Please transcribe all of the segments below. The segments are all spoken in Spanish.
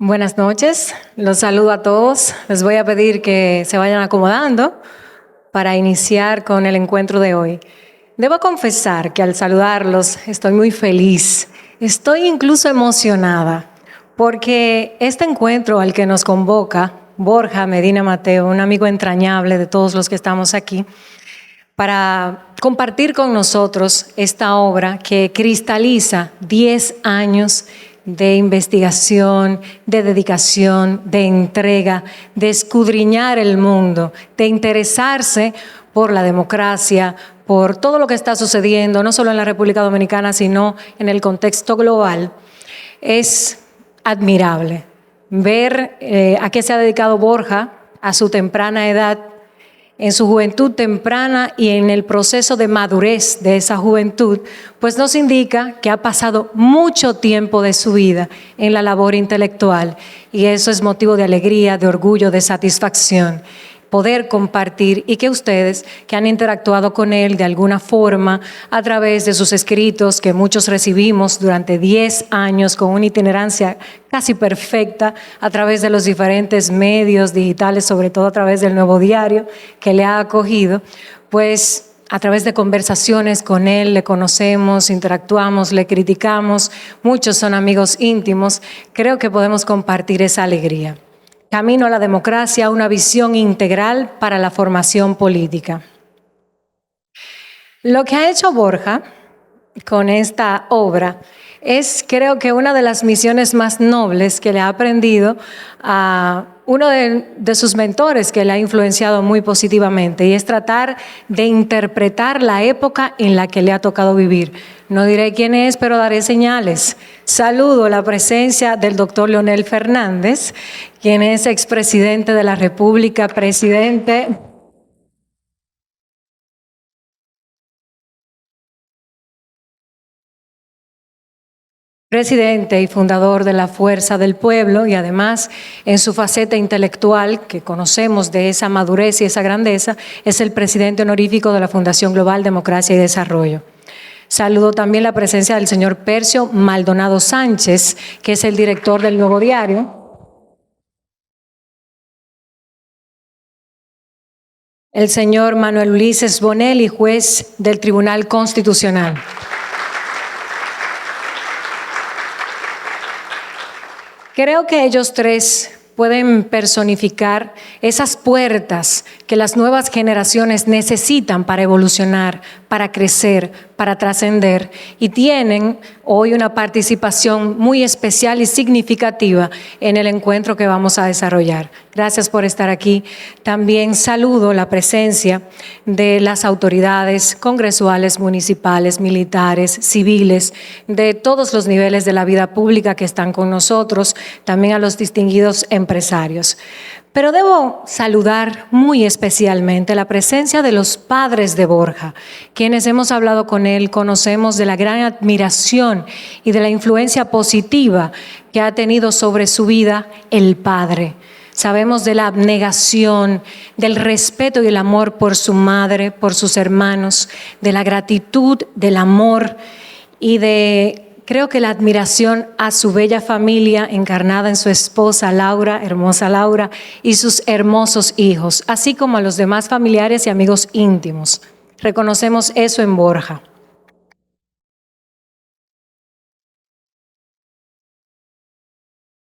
Buenas noches, los saludo a todos. Les voy a pedir que se vayan acomodando para iniciar con el encuentro de hoy. Debo confesar que al saludarlos estoy muy feliz, estoy incluso emocionada, porque este encuentro al que nos convoca Borja Medina Mateo, un amigo entrañable de todos los que estamos aquí, para compartir con nosotros esta obra que cristaliza 10 años de investigación, de dedicación, de entrega, de escudriñar el mundo, de interesarse por la democracia, por todo lo que está sucediendo, no solo en la República Dominicana, sino en el contexto global. Es admirable ver a qué se ha dedicado Borja a su temprana edad, en su juventud temprana y en el proceso de madurez de esa juventud, pues nos indica que ha pasado mucho tiempo de su vida en la labor intelectual, y eso es motivo de alegría, de orgullo, de satisfacción. Poder compartir y que ustedes que han interactuado con él de alguna forma a través de sus escritos que muchos recibimos durante 10 años con una itinerancia casi perfecta a través de los diferentes medios digitales, sobre todo a través del Nuevo Diario que le ha acogido, pues a través de conversaciones con él le conocemos, interactuamos, le criticamos, muchos son amigos íntimos, creo que podemos compartir esa alegría. Camino a la democracia, una visión integral para la formación política. Lo que ha hecho Borja con esta obra es, creo que, una de las misiones más nobles que le ha aprendido a uno de sus mentores que le ha influenciado muy positivamente, y es tratar de interpretar la época en la que le ha tocado vivir. No diré quién es, pero daré señales. Saludo la presencia del doctor Leonel Fernández, quien es expresidente de la República, presidente y fundador de la Fuerza del Pueblo, y además en su faceta intelectual, que conocemos de esa madurez y esa grandeza, es el presidente honorífico de la Fundación Global Democracia y Desarrollo. Saludo también la presencia del señor Percio Maldonado Sánchez, que es el director del Nuevo Diario. El señor Manuel Ulises Bonelli, juez del Tribunal Constitucional. Creo que ellos tres pueden personificar esas puertas que las nuevas generaciones necesitan para evolucionar, para crecer, para trascender, y tienen hoy una participación muy especial y significativa en el encuentro que vamos a desarrollar. Gracias por estar aquí. También saludo la presencia de las autoridades congresuales, municipales, militares, civiles, de todos los niveles de la vida pública que están con nosotros, también a los distinguidos empresarios. Pero debo saludar muy especialmente la presencia de los padres de Borja, quienes hemos hablado con él, conocemos de la gran admiración y de la influencia positiva que ha tenido sobre su vida el padre. Sabemos de la abnegación, del respeto y el amor por su madre, por sus hermanos, de la gratitud, del amor y de, creo que, la admiración a su bella familia encarnada en su esposa Laura, hermosa Laura, y sus hermosos hijos, así como a los demás familiares y amigos íntimos. Reconocemos eso en Borja.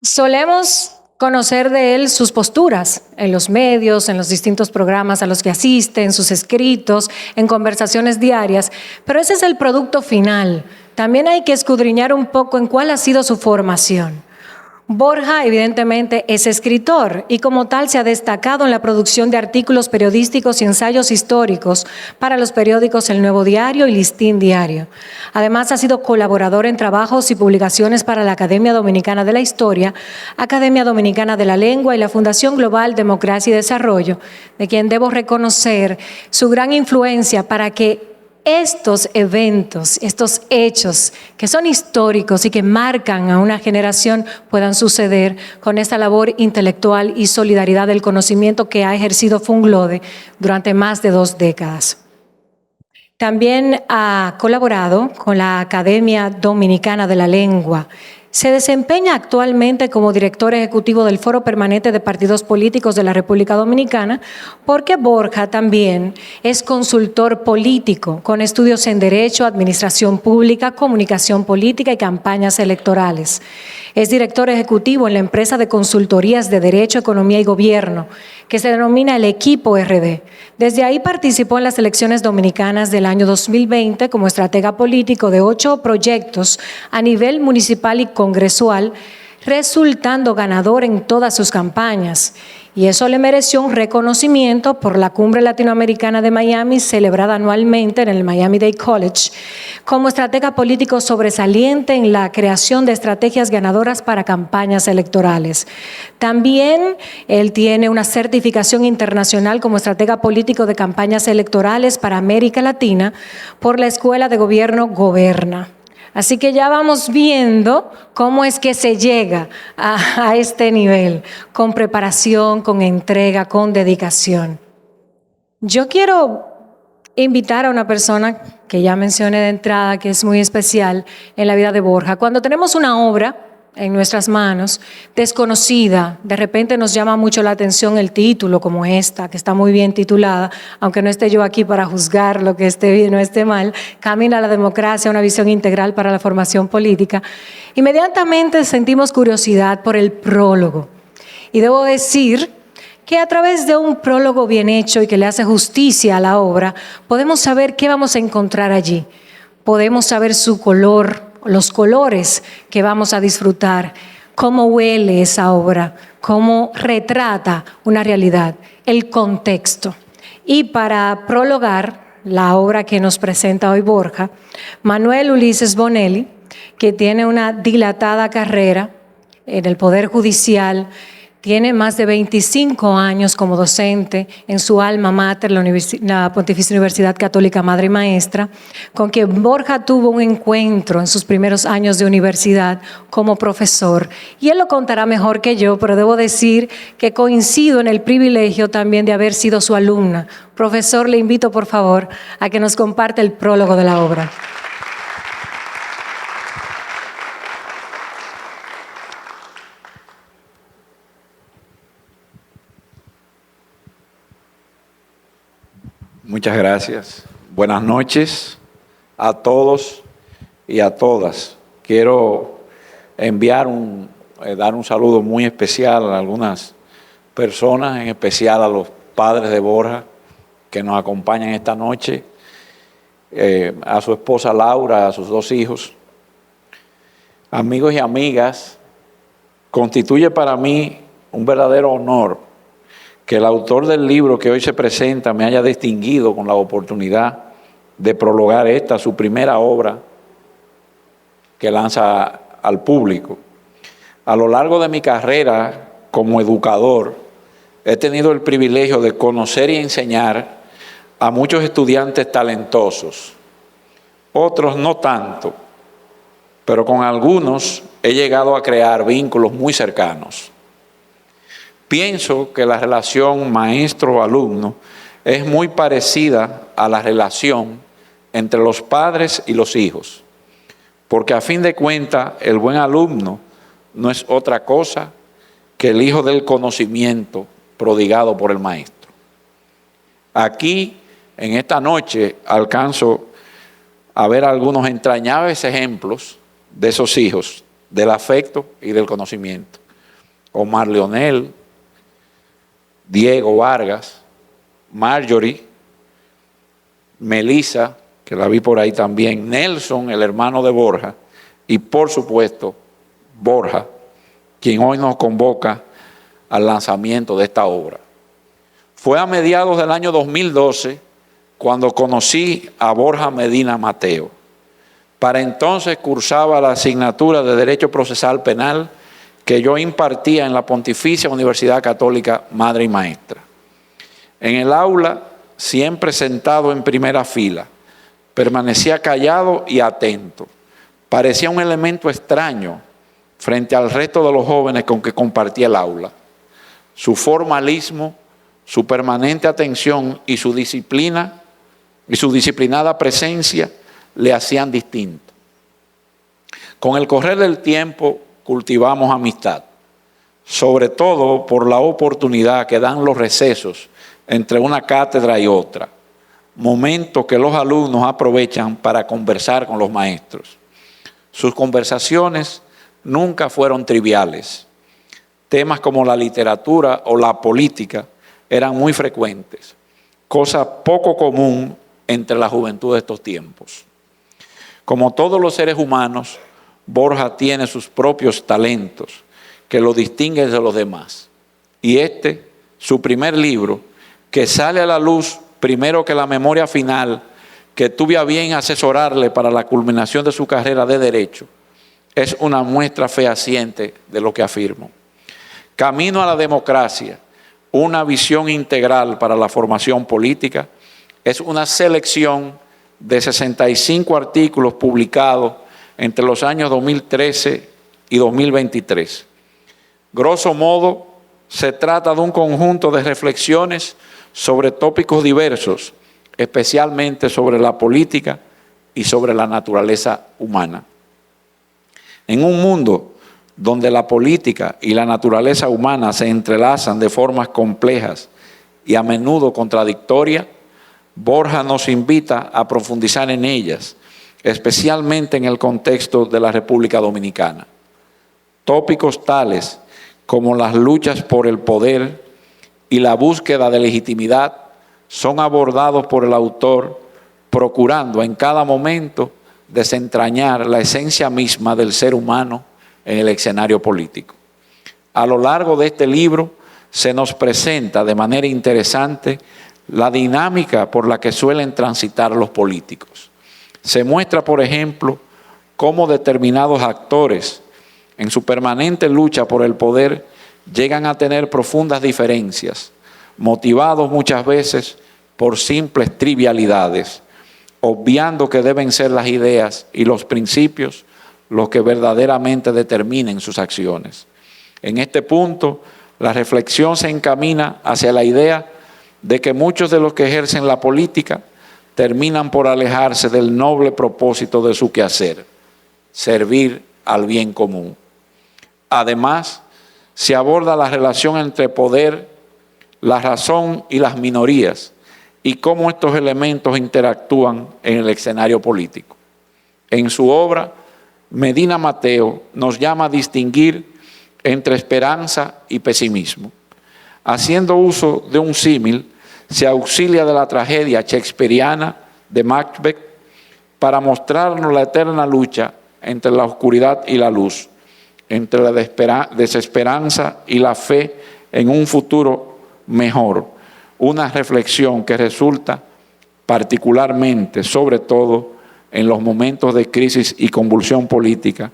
Solemos conocer de él sus posturas en los medios, en los distintos programas a los que asiste, en sus escritos, en conversaciones diarias, pero ese es el producto final. También hay que escudriñar un poco en cuál ha sido su formación. Borja evidentemente es escritor y como tal se ha destacado en la producción de artículos periodísticos y ensayos históricos para los periódicos El Nuevo Diario y Listín Diario. Además ha sido colaborador en trabajos y publicaciones para la Academia Dominicana de la Historia, Academia Dominicana de la Lengua y la Fundación Global Democracia y Desarrollo, de quien debo reconocer su gran influencia para que estos eventos, estos hechos que son históricos y que marcan a una generación puedan suceder con esta labor intelectual y solidaridad del conocimiento que ha ejercido Funglode durante más de 2 décadas. También ha colaborado con la Academia Dominicana de la Lengua, Se desempeña actualmente como director ejecutivo del Foro Permanente de Partidos Políticos de la República Dominicana, porque Borja también es consultor político con estudios en Derecho, Administración Pública, Comunicación Política y Campañas Electorales. Es director ejecutivo en la empresa de consultorías de Derecho, Economía y Gobierno, que se denomina el Equipo RD. Desde ahí participó en las elecciones dominicanas del año 2020 como estratega político de 8 proyectos a nivel municipal y congresual, resultando ganador en todas sus campañas. Y eso le mereció un reconocimiento por la Cumbre Latinoamericana de Miami, celebrada anualmente en el Miami-Dade College, como estratega político sobresaliente en la creación de estrategias ganadoras para campañas electorales. También él tiene una certificación internacional como estratega político de campañas electorales para América Latina por la Escuela de Gobierno Goberna. Así que ya vamos viendo cómo es que se llega a este nivel, con preparación, con entrega, con dedicación. Yo quiero invitar a una persona que ya mencioné de entrada, que es muy especial en la vida de Borja. Cuando tenemos una obra en nuestras manos, desconocida, de repente nos llama mucho la atención el título, como esta, que está muy bien titulada, aunque no esté yo aquí para juzgar lo que esté bien o esté mal, Camino a la Democracia, una visión integral para la formación política. Inmediatamente sentimos curiosidad por el prólogo. Y debo decir que a través de un prólogo bien hecho y que le hace justicia a la obra, podemos saber qué vamos a encontrar allí. Podemos saber su color, los colores que vamos a disfrutar, cómo huele esa obra, cómo retrata una realidad, el contexto. Y para prologar la obra que nos presenta hoy Borja, Manuel Ulises Bonelli, que tiene una dilatada carrera en el Poder Judicial, tiene más de 25 años como docente en su alma mater, la Pontificia Universidad Católica Madre y Maestra, con quien Borja tuvo un encuentro en sus primeros años de universidad como profesor. Y él lo contará mejor que yo, pero debo decir que coincido en el privilegio también de haber sido su alumna. Profesor, le invito por favor a que nos comparte el prólogo de la obra. Muchas gracias. Buenas noches a todos y a todas. Quiero dar un saludo muy especial a algunas personas, en especial a los padres de Borja que nos acompañan esta noche, a su esposa Laura, a sus 2 hijos. Amigos y amigas, constituye para mí un verdadero honor que el autor del libro que hoy se presenta me haya distinguido con la oportunidad de prologar esta, su primera obra que lanza al público. A lo largo de mi carrera como educador, he tenido el privilegio de conocer y enseñar a muchos estudiantes talentosos, otros no tanto, pero con algunos he llegado a crear vínculos muy cercanos. Pienso que la relación maestro-alumno es muy parecida a la relación entre los padres y los hijos, porque a fin de cuentas el buen alumno no es otra cosa que el hijo del conocimiento prodigado por el maestro. Aquí, en esta noche, alcanzo a ver algunos entrañables ejemplos de esos hijos, del afecto y del conocimiento. Omar Leonel, Diego Vargas, Marjorie, Melissa, que la vi por ahí también, Nelson, el hermano de Borja, y por supuesto, Borja, quien hoy nos convoca al lanzamiento de esta obra. Fue a mediados del año 2012 cuando conocí a Borja Medina Mateo. Para entonces cursaba la asignatura de Derecho Procesal Penal que yo impartía en la Pontificia Universidad Católica Madre y Maestra. En el aula, siempre sentado en primera fila, permanecía callado y atento. Parecía un elemento extraño frente al resto de los jóvenes con que compartía el aula. Su formalismo, su permanente atención y su disciplina y su disciplinada presencia le hacían distinto. Con el correr del tiempo, cultivamos amistad, sobre todo por la oportunidad que dan los recesos entre una cátedra y otra, momento que los alumnos aprovechan para conversar con los maestros. Sus conversaciones nunca fueron triviales. Temas como la literatura o la política eran muy frecuentes, cosa poco común entre la juventud de estos tiempos. Como todos los seres humanos, Borja tiene sus propios talentos que lo distinguen de los demás. Y su primer libro, que sale a la luz primero que la memoria final, que tuve a bien asesorarle para la culminación de su carrera de Derecho, es una muestra fehaciente de lo que afirmo. Camino a la democracia, una visión integral para la formación política, es una selección de 65 artículos publicados entre los años 2013 y 2023. Grosso modo, se trata de un conjunto de reflexiones sobre tópicos diversos, especialmente sobre la política y sobre la naturaleza humana. En un mundo donde la política y la naturaleza humana se entrelazan de formas complejas y a menudo contradictorias, Borja nos invita a profundizar en ellas, especialmente en el contexto de la República Dominicana. Tópicos tales como las luchas por el poder y la búsqueda de legitimidad son abordados por el autor, procurando en cada momento desentrañar la esencia misma del ser humano en el escenario político. A lo largo de este libro se nos presenta de manera interesante la dinámica por la que suelen transitar los políticos. Se muestra, por ejemplo, cómo determinados actores, en su permanente lucha por el poder, llegan a tener profundas diferencias, motivados muchas veces por simples trivialidades, obviando que deben ser las ideas y los principios los que verdaderamente determinen sus acciones. En este punto, la reflexión se encamina hacia la idea de que muchos de los que ejercen la política terminan por alejarse del noble propósito de su quehacer, servir al bien común. Además, se aborda la relación entre poder, la razón y las minorías, y cómo estos elementos interactúan en el escenario político. En su obra, Medina Mateo nos llama a distinguir entre esperanza y pesimismo. Haciendo uso de un símil, se auxilia de la tragedia shakespeariana de Macbeth para mostrarnos la eterna lucha entre la oscuridad y la luz, entre la desesperanza y la fe en un futuro mejor. Una reflexión que resulta particularmente, sobre todo, en los momentos de crisis y convulsión política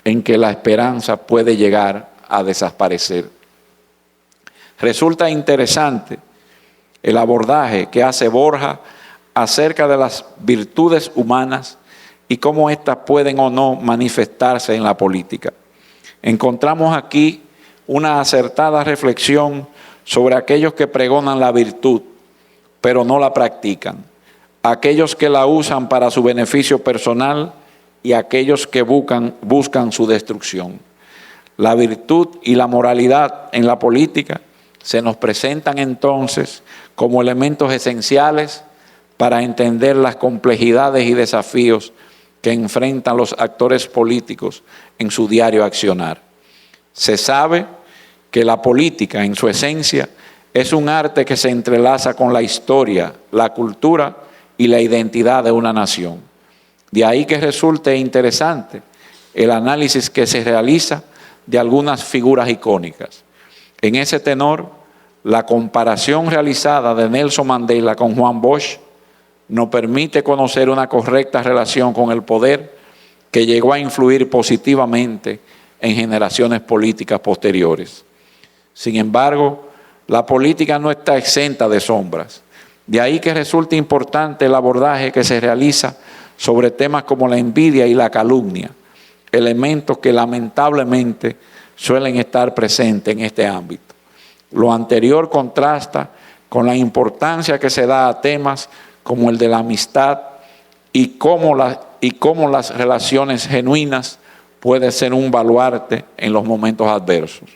en que la esperanza puede llegar a desaparecer. Resulta interesante el abordaje que hace Borja acerca de las virtudes humanas y cómo éstas pueden o no manifestarse en la política. Encontramos aquí una acertada reflexión sobre aquellos que pregonan la virtud, pero no la practican, aquellos que la usan para su beneficio personal y aquellos que buscan su destrucción. La virtud y la moralidad en la política se nos presentan entonces como elementos esenciales para entender las complejidades y desafíos que enfrentan los actores políticos en su diario accionar. Se sabe que la política, en su esencia, es un arte que se entrelaza con la historia, la cultura y la identidad de una nación. De ahí que resulte interesante el análisis que se realiza de algunas figuras icónicas. En ese tenor, la comparación realizada de Nelson Mandela con Juan Bosch nos permite conocer una correcta relación con el poder que llegó a influir positivamente en generaciones políticas posteriores. Sin embargo, la política no está exenta de sombras. De ahí que resulta importante el abordaje que se realiza sobre temas como la envidia y la calumnia, elementos que lamentablemente suelen estar presentes en este ámbito. Lo anterior contrasta con la importancia que se da a temas como el de la amistad y cómo las relaciones genuinas puede ser un baluarte en los momentos adversos.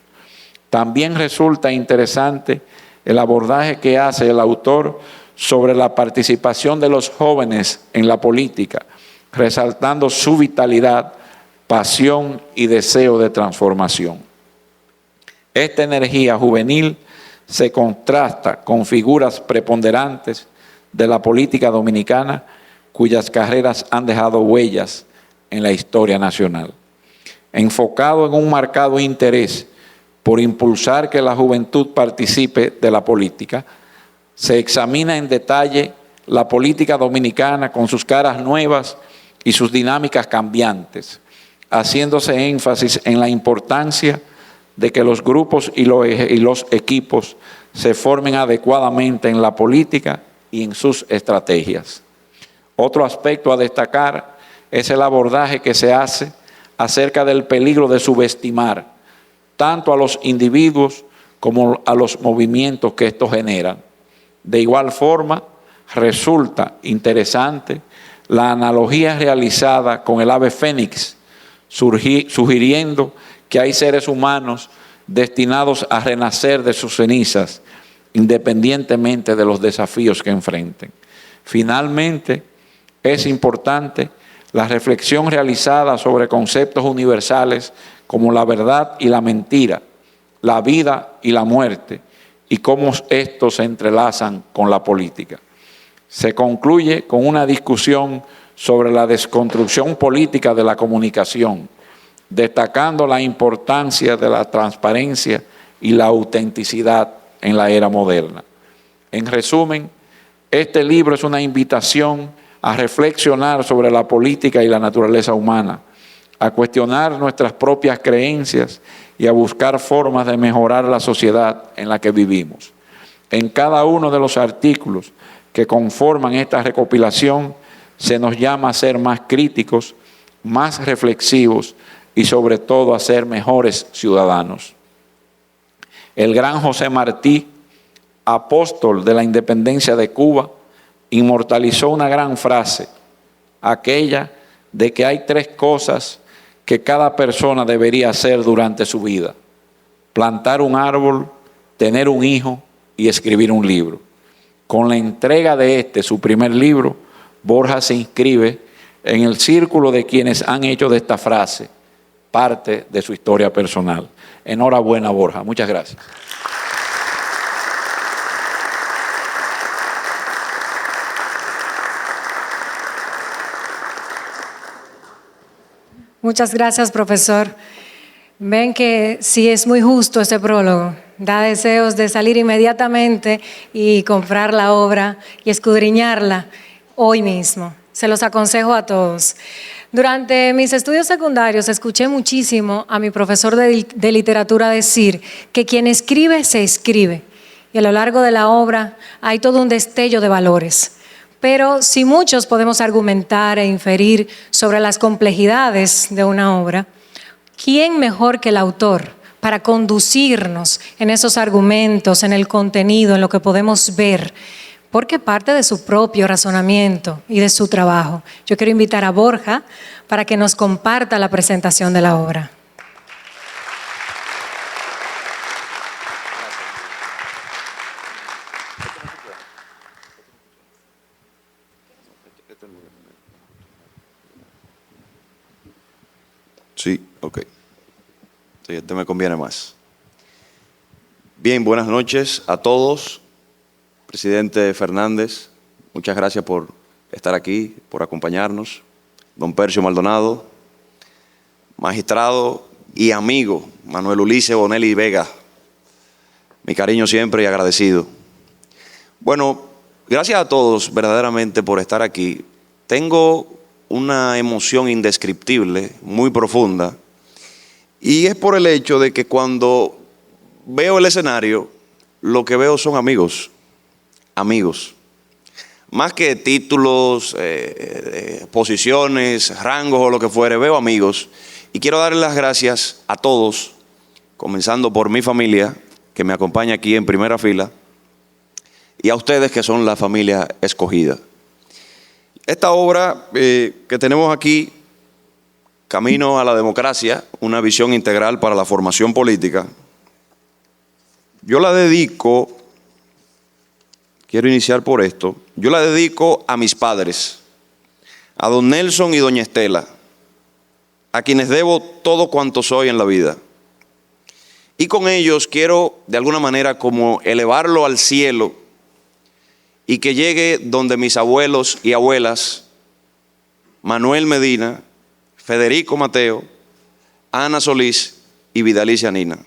También resulta interesante el abordaje que hace el autor sobre la participación de los jóvenes en la política, resaltando su vitalidad, pasión y deseo de transformación. Esta energía juvenil se contrasta con figuras preponderantes de la política dominicana cuyas carreras han dejado huellas en la historia nacional. Enfocado en un marcado interés por impulsar que la juventud participe de la política, se examina en detalle la política dominicana con sus caras nuevas y sus dinámicas cambiantes, haciéndose énfasis en la importancia de que los grupos y los equipos se formen adecuadamente en la política y en sus estrategias. Otro aspecto a destacar es el abordaje que se hace acerca del peligro de subestimar tanto a los individuos como a los movimientos que estos generan. De igual forma, resulta interesante la analogía realizada con el ave fénix, sugiriendo que hay seres humanos destinados a renacer de sus cenizas, independientemente de los desafíos que enfrenten. Finalmente, es importante la reflexión realizada sobre conceptos universales como la verdad y la mentira, la vida y la muerte, y cómo estos se entrelazan con la política. Se concluye con una discusión sobre la desconstrucción política de la comunicación, destacando la importancia de la transparencia y la autenticidad en la era moderna. En resumen, este libro es una invitación a reflexionar sobre la política y la naturaleza humana, a cuestionar nuestras propias creencias y a buscar formas de mejorar la sociedad en la que vivimos. En cada uno de los artículos que conforman esta recopilación se nos llama a ser más críticos, más reflexivos y sobre todo a ser mejores ciudadanos. El gran José Martí, apóstol de la independencia de Cuba, inmortalizó una gran frase, aquella de que hay 3 cosas que cada persona debería hacer durante su vida: plantar un árbol, tener un hijo y escribir un libro. Con la entrega de su primer libro, Borja se inscribe en el círculo de quienes han hecho de esta frase parte de su historia personal. Enhorabuena, Borja. Muchas gracias. Muchas gracias, profesor. Ven que sí es muy justo ese prólogo. Da deseos de salir inmediatamente y comprar la obra y escudriñarla hoy mismo. Se los aconsejo a todos. Durante mis estudios secundarios escuché muchísimo a mi profesor de literatura decir que quien escribe se escribe. Y a lo largo de la obra hay todo un destello de valores. Pero si muchos podemos argumentar e inferir sobre las complejidades de una obra, ¿quién mejor que el autor para conducirnos en esos argumentos, en el contenido, en lo que podemos ver? Porque parte de su propio razonamiento y de su trabajo. Yo quiero invitar a Borja para que nos comparta la presentación de la obra. Sí, ok. Sí, este me conviene más. Bien, buenas noches a todos. Presidente Fernández, muchas gracias por estar aquí, por acompañarnos. Don Percio Maldonado, magistrado y amigo Manuel Ulises Bonelli Vega, mi cariño siempre y agradecido. Bueno, gracias a todos verdaderamente por estar aquí. Tengo una emoción indescriptible, muy profunda, y es por el hecho de que cuando veo el escenario, lo que veo son amigos. Amigos, más que títulos, posiciones, rangos o lo que fuere, veo amigos y quiero darles las gracias a todos, comenzando por mi familia que me acompaña aquí en primera fila y a ustedes que son la familia escogida. Esta obra que tenemos aquí Camino a la democracia, una visión integral para la formación política, yo la dedico, quiero iniciar por esto, yo la dedico a mis padres, a don Nelson y doña Estela, a quienes debo todo cuanto soy en la vida. Y con ellos quiero, de alguna manera, como elevarlo al cielo y que llegue donde mis abuelos y abuelas, Manuel Medina, Federico Mateo, Ana Solís y Vidalicia Nina.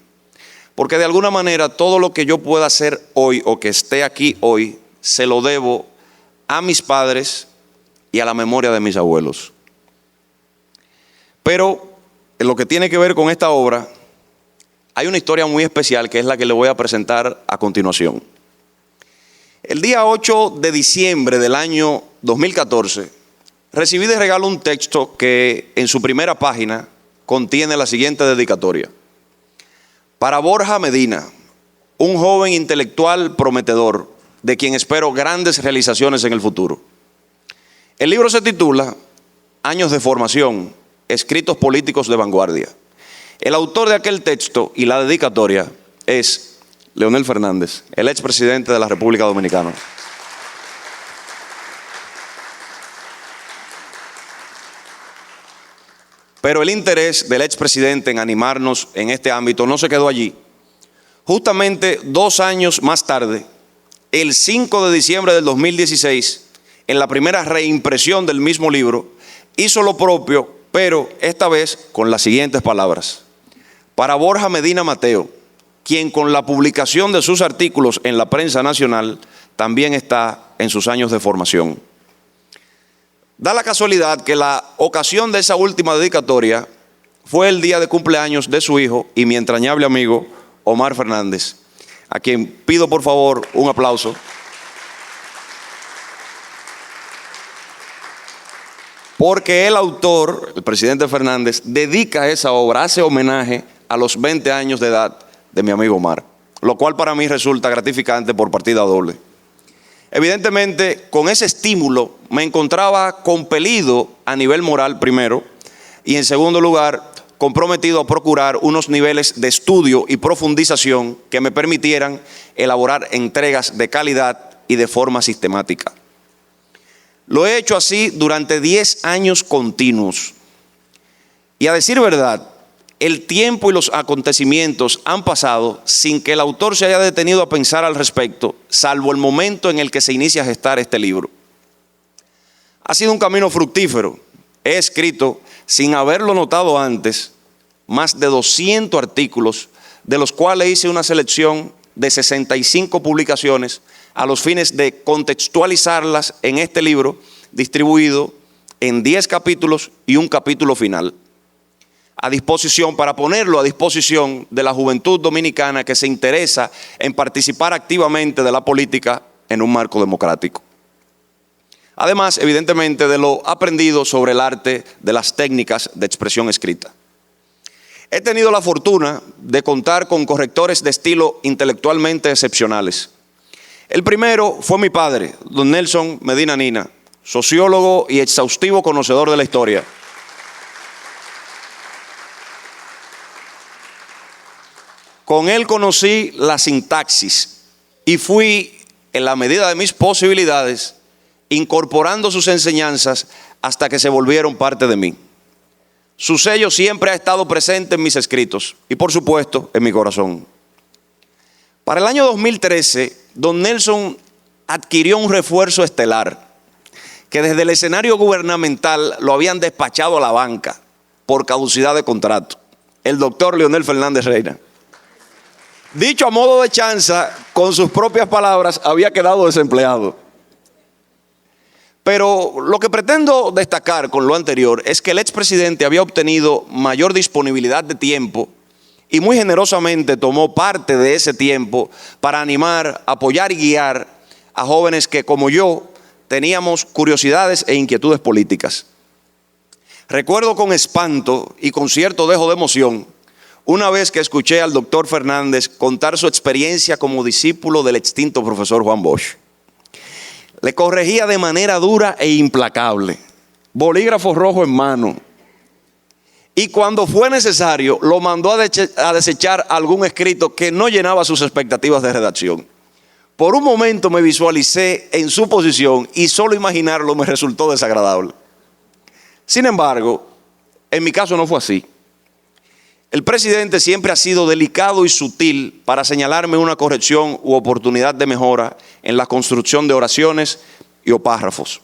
Porque de alguna manera todo lo que yo pueda hacer hoy o que esté aquí hoy, se lo debo a mis padres y a la memoria de mis abuelos. Pero en lo que tiene que ver con esta obra, hay una historia muy especial que es la que le voy a presentar a continuación. El día 8 de diciembre del año 2014, recibí de regalo un texto que en su primera página contiene la siguiente dedicatoria. Para Borja Medina, un joven intelectual prometedor, de quien espero grandes realizaciones en el futuro. El libro se titula Años de formación, escritos políticos de vanguardia. El autor de aquel texto y la dedicatoria es Leonel Fernández, el expresidente de la República Dominicana. Pero el interés del expresidente en animarnos en este ámbito no se quedó allí. Justamente 2 años más tarde, el 5 de diciembre del 2016, en la primera reimpresión del mismo libro, hizo lo propio, pero esta vez con las siguientes palabras. Para Borja Medina Mateo, quien con la publicación de sus artículos en la prensa nacional también está en sus años de formación. Da la casualidad que la ocasión de esa última dedicatoria fue el día de cumpleaños de su hijo y mi entrañable amigo Omar Fernández, a quien pido por favor un aplauso. Porque el autor, el presidente Fernández, dedica esa obra, hace homenaje a los 20 años de edad de mi amigo Omar, lo cual para mí resulta gratificante por partida doble. Evidentemente, con ese estímulo me encontraba compelido a nivel moral primero y en segundo lugar comprometido a procurar unos niveles de estudio y profundización que me permitieran elaborar entregas de calidad y de forma sistemática. Lo he hecho así durante 10 años continuos. Y a decir verdad, el tiempo y los acontecimientos han pasado sin que el autor se haya detenido a pensar al respecto, salvo el momento en el que se inicia a gestar este libro. Ha sido un camino fructífero. He escrito, sin haberlo notado antes, más de 200 artículos, de los cuales hice una selección de 65 publicaciones a los fines de contextualizarlas en este libro, distribuido en 10 capítulos y un capítulo final, a disposición, para ponerlo a disposición de la juventud dominicana que se interesa en participar activamente de la política en un marco democrático. Además, evidentemente, de lo aprendido sobre el arte de las técnicas de expresión escrita. He tenido la fortuna de contar con correctores de estilo intelectualmente excepcionales. El primero fue mi padre, don Nelson Medina Nina, sociólogo y exhaustivo conocedor de la historia. Con él conocí la sintaxis y fui, en la medida de mis posibilidades, incorporando sus enseñanzas hasta que se volvieron parte de mí. Su sello siempre ha estado presente en mis escritos y, por supuesto, en mi corazón. Para el año 2013, don Nelson adquirió un refuerzo estelar que desde el escenario gubernamental lo habían despachado a la banca por caducidad de contrato, el doctor Leonel Fernández Reina. Dicho a modo de chanza, con sus propias palabras, había quedado desempleado. Pero lo que pretendo destacar con lo anterior es que el expresidente había obtenido mayor disponibilidad de tiempo y muy generosamente tomó parte de ese tiempo para animar, apoyar y guiar a jóvenes que, como yo, teníamos curiosidades e inquietudes políticas. Recuerdo con espanto y con cierto dejo de emoción una vez que escuché al doctor Fernández contar su experiencia como discípulo del extinto profesor Juan Bosch. Le corregía de manera dura e implacable, bolígrafo rojo en mano. y cuando fue necesario lo mandó a desechar algún escrito que no llenaba sus expectativas de redacción. Por un momento me visualicé en su posición y solo imaginarlo me resultó desagradable. Sin embargo, en mi caso no fue así. El presidente siempre ha sido delicado y sutil para señalarme una corrección u oportunidad de mejora en la construcción de oraciones y o párrafos.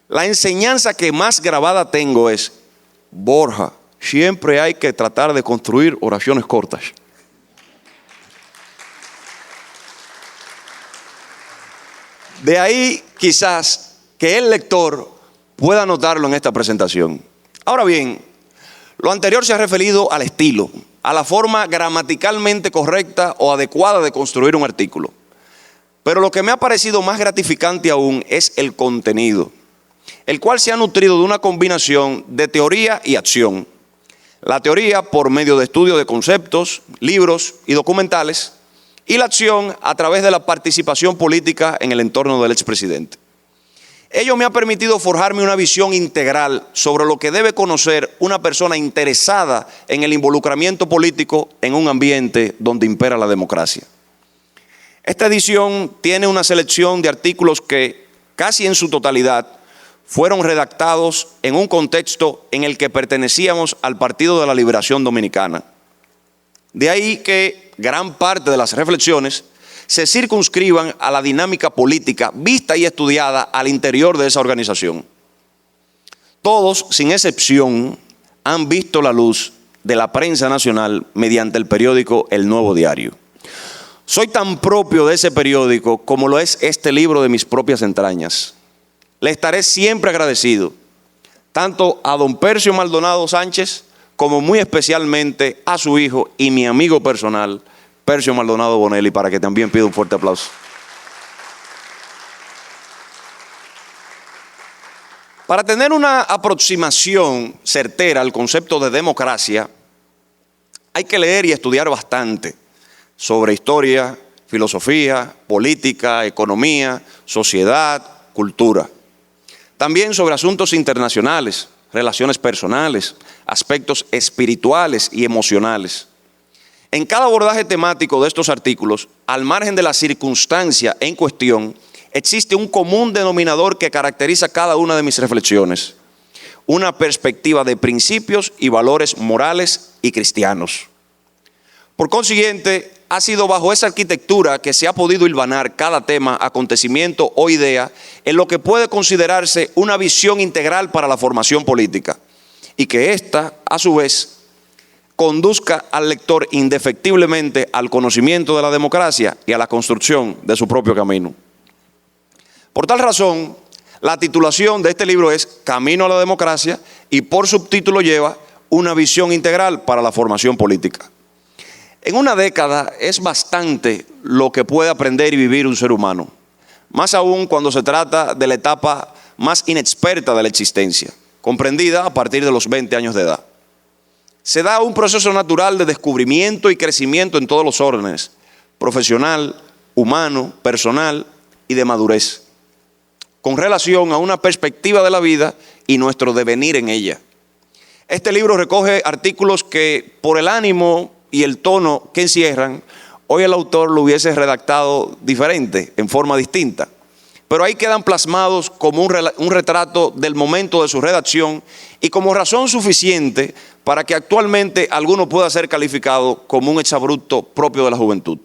La enseñanza que más grabada tengo es: Borja, siempre hay que tratar de construir oraciones cortas. De ahí quizás que el lector pueda notarlo en esta presentación. Ahora bien, lo anterior se ha referido al estilo, a la forma gramaticalmente correcta o adecuada de construir un artículo. Pero lo que me ha parecido más gratificante aún es el contenido, el cual se ha nutrido de una combinación de teoría y acción. La teoría por medio de estudio de conceptos, libros y documentales, y la acción a través de la participación política en el entorno del expresidente. Ello me ha permitido forjarme una visión integral sobre lo que debe conocer una persona interesada en el involucramiento político en un ambiente donde impera la democracia. Esta edición tiene una selección de artículos que, casi en su totalidad, fueron redactados en un contexto en el que pertenecíamos al Partido de la Liberación Dominicana. De ahí que gran parte de las reflexiones se circunscriban a la dinámica política vista y estudiada al interior de esa organización. Todos, sin excepción, han visto la luz de la prensa nacional mediante el periódico El Nuevo Diario. Soy tan propio de ese periódico como lo es este libro de mis propias entrañas. Le estaré siempre agradecido, tanto a don Percio Maldonado Sánchez, como muy especialmente a su hijo y mi amigo personal, Percio Maldonado Bonelli, para que también pido un fuerte aplauso. Para tener una aproximación certera al concepto de democracia, hay que leer y estudiar bastante sobre historia, filosofía, política, economía, sociedad, cultura. También sobre asuntos internacionales, relaciones personales, aspectos espirituales y emocionales. En cada abordaje temático de estos artículos, al margen de la circunstancia en cuestión, existe un común denominador que caracteriza cada una de mis reflexiones: una perspectiva de principios y valores morales y cristianos. Por consiguiente, ha sido bajo esa arquitectura que se ha podido hilvanar cada tema, acontecimiento o idea en lo que puede considerarse una visión integral para la formación política, y que ésta, a su vez, conduzca al lector indefectiblemente al conocimiento de la democracia y a la construcción de su propio camino. Por tal razón, la titulación de este libro es Camino a la Democracia, y por subtítulo lleva una visión integral para la formación política. En una década es bastante lo que puede aprender y vivir un ser humano, más aún cuando se trata de la etapa más inexperta de la existencia, comprendida a partir de los 20 años de edad. Se da un proceso natural de descubrimiento y crecimiento en todos los órdenes: profesional, humano, personal y de madurez, con relación a una perspectiva de la vida y nuestro devenir en ella. Este libro recoge artículos que, por el ánimo y el tono que encierran, hoy el autor lo hubiese redactado diferente, en forma distinta. Pero ahí quedan plasmados como un retrato del momento de su redacción y como razón suficiente para que actualmente alguno pueda ser calificado como un exabrupto propio de la juventud.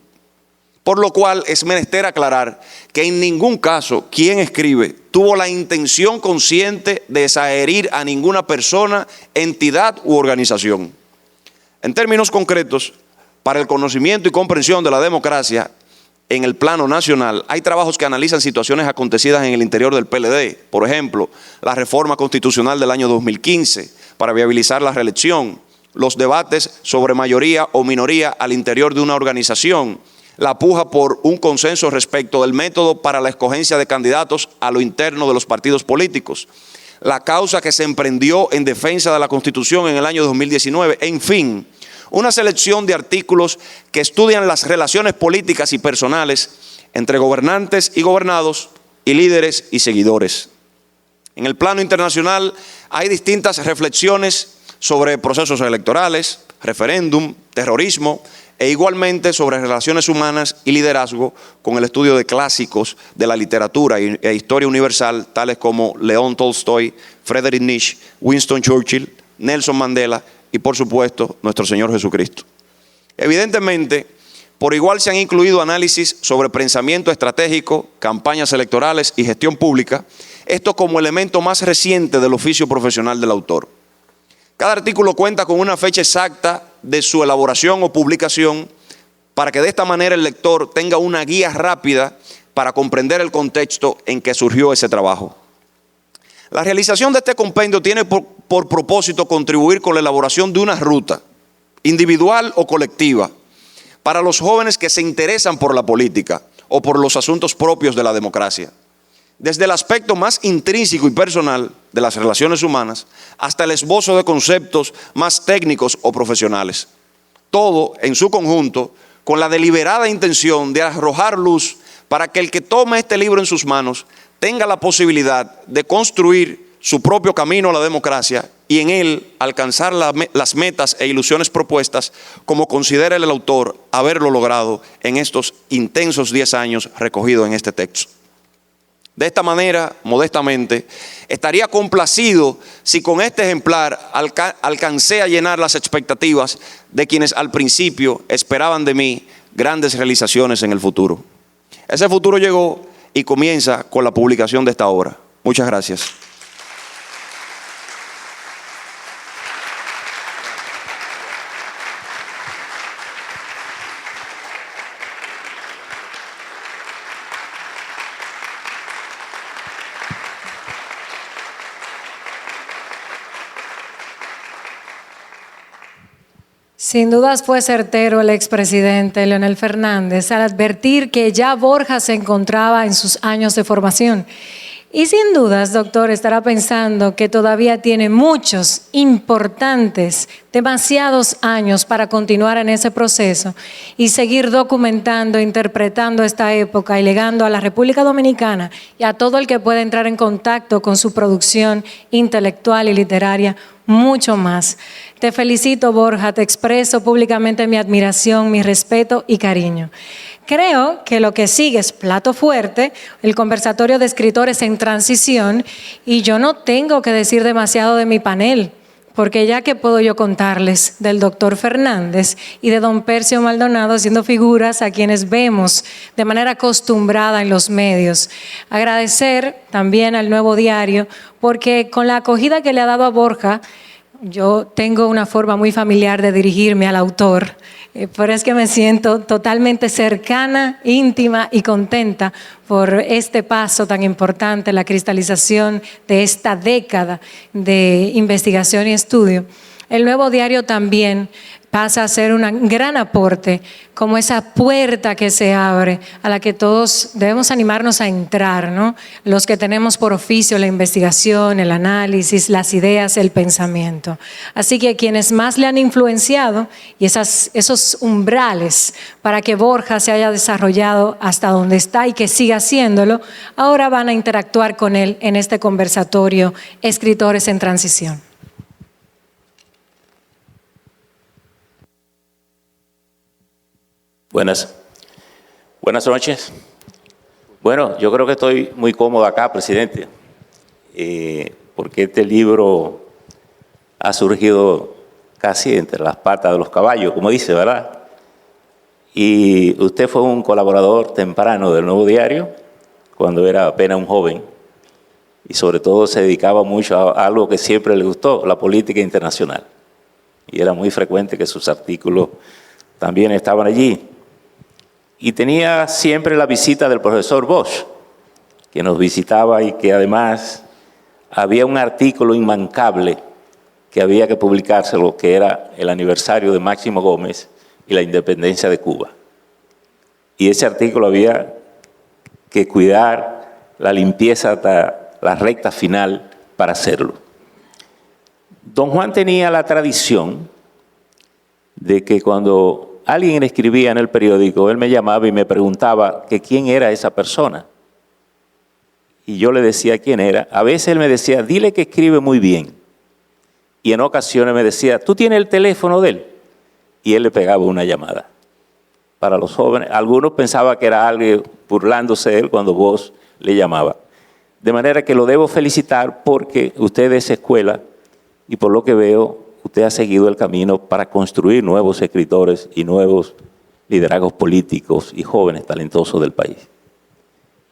Por lo cual es menester aclarar que en ningún caso quien escribe tuvo la intención consciente de desherir a ninguna persona, entidad u organización. En términos concretos, para el conocimiento y comprensión de la democracia en el plano nacional, hay trabajos que analizan situaciones acontecidas en el interior del PLD. Por ejemplo, la reforma constitucional del año 2015 para viabilizar la reelección, los debates sobre mayoría o minoría al interior de una organización, la puja por un consenso respecto del método para la escogencia de candidatos a lo interno de los partidos políticos, la causa que se emprendió en defensa de la Constitución en el año 2019, en fin, una selección de artículos que estudian las relaciones políticas y personales entre gobernantes y gobernados y líderes y seguidores. En el plano internacional hay distintas reflexiones sobre procesos electorales, referéndum, terrorismo e igualmente sobre relaciones humanas y liderazgo con el estudio de clásicos de la literatura e historia universal tales como León Tolstoy, Friedrich Nietzsche, Winston Churchill, Nelson Mandela y por supuesto nuestro Señor Jesucristo. Evidentemente, por igual se han incluido análisis sobre pensamiento estratégico, campañas electorales y gestión pública, esto como elemento más reciente del oficio profesional del autor. Cada artículo cuenta con una fecha exacta de su elaboración o publicación para que de esta manera el lector tenga una guía rápida para comprender el contexto en que surgió ese trabajo. La realización de este compendio tiene por propósito contribuir con la elaboración de una ruta, individual o colectiva, para los jóvenes que se interesan por la política o por los asuntos propios de la democracia. Desde el aspecto más intrínseco y personal de las relaciones humanas hasta el esbozo de conceptos más técnicos o profesionales. Todo en su conjunto con la deliberada intención de arrojar luz para que el que tome este libro en sus manos tenga la posibilidad de construir su propio camino a la democracia y en él alcanzar las metas e ilusiones propuestas como considera el autor haberlo logrado en estos intensos 10 años recogidos en este texto. De esta manera, modestamente, estaría complacido si con este ejemplar alcancé a llenar las expectativas de quienes al principio esperaban de mí grandes realizaciones en el futuro. Ese futuro llegó y comienza con la publicación de esta obra. Muchas gracias. Sin dudas fue certero el expresidente Leonel Fernández al advertir que ya Borja se encontraba en sus años de formación. Y sin dudas, doctor, estará pensando que todavía tiene muchos, importantes, demasiados años para continuar en ese proceso y seguir documentando, interpretando esta época y legando a la República Dominicana y a todo el que pueda entrar en contacto con su producción intelectual y literaria mucho más. Te felicito, Borja, te expreso públicamente mi admiración, mi respeto y cariño. Creo que lo que sigue es plato fuerte, el conversatorio de escritores en transición, y yo no tengo que decir demasiado de mi panel, porque ya que puedo yo contarles del doctor Fernández y de don Percio Maldonado siendo figuras a quienes vemos de manera acostumbrada en los medios. Agradecer también al Nuevo Diario, porque con la acogida que le ha dado a Borja, yo tengo una forma muy familiar de dirigirme al autor, pero es que me siento totalmente cercana, íntima y contenta por este paso tan importante, la cristalización de esta década de investigación y estudio. El Nuevo Diario también pasa a ser un gran aporte, como esa puerta que se abre, a la que todos debemos animarnos a entrar, ¿no? Los que tenemos por oficio la investigación, el análisis, las ideas, el pensamiento. Así que quienes más le han influenciado y esos umbrales para que Borja se haya desarrollado hasta donde está y que siga haciéndolo, ahora van a interactuar con él en este conversatorio Escritores en Transición. Buenas noches. Bueno, yo creo que estoy muy cómodo acá, presidente, porque este libro ha surgido casi entre las patas de los caballos, como dice, ¿verdad? Y usted fue un colaborador temprano del Nuevo Diario, cuando era apenas un joven, y sobre todo se dedicaba mucho a algo que siempre le gustó, la política internacional. Y era muy frecuente que sus artículos también estaban allí. Y tenía siempre la visita del profesor Bosch, que nos visitaba y que además había un artículo inmancable que había que publicárselo, que era el aniversario de Máximo Gómez y la independencia de Cuba. Y ese artículo había que cuidar la limpieza hasta la recta final para hacerlo. Don Juan tenía la tradición de que cuando alguien escribía en el periódico, él me llamaba y me preguntaba que quién era esa persona. Y yo le decía quién era. A veces él me decía, dile que escribe muy bien. y en ocasiones me decía, ¿tú tienes el teléfono de él? Y él le pegaba una llamada. Para los jóvenes, algunos pensaban que era alguien burlándose de él cuando vos le llamaba. De manera que lo debo felicitar porque usted es escuela y por lo que veo, usted ha seguido el camino para construir nuevos escritores y nuevos liderazgos políticos y jóvenes talentosos del país.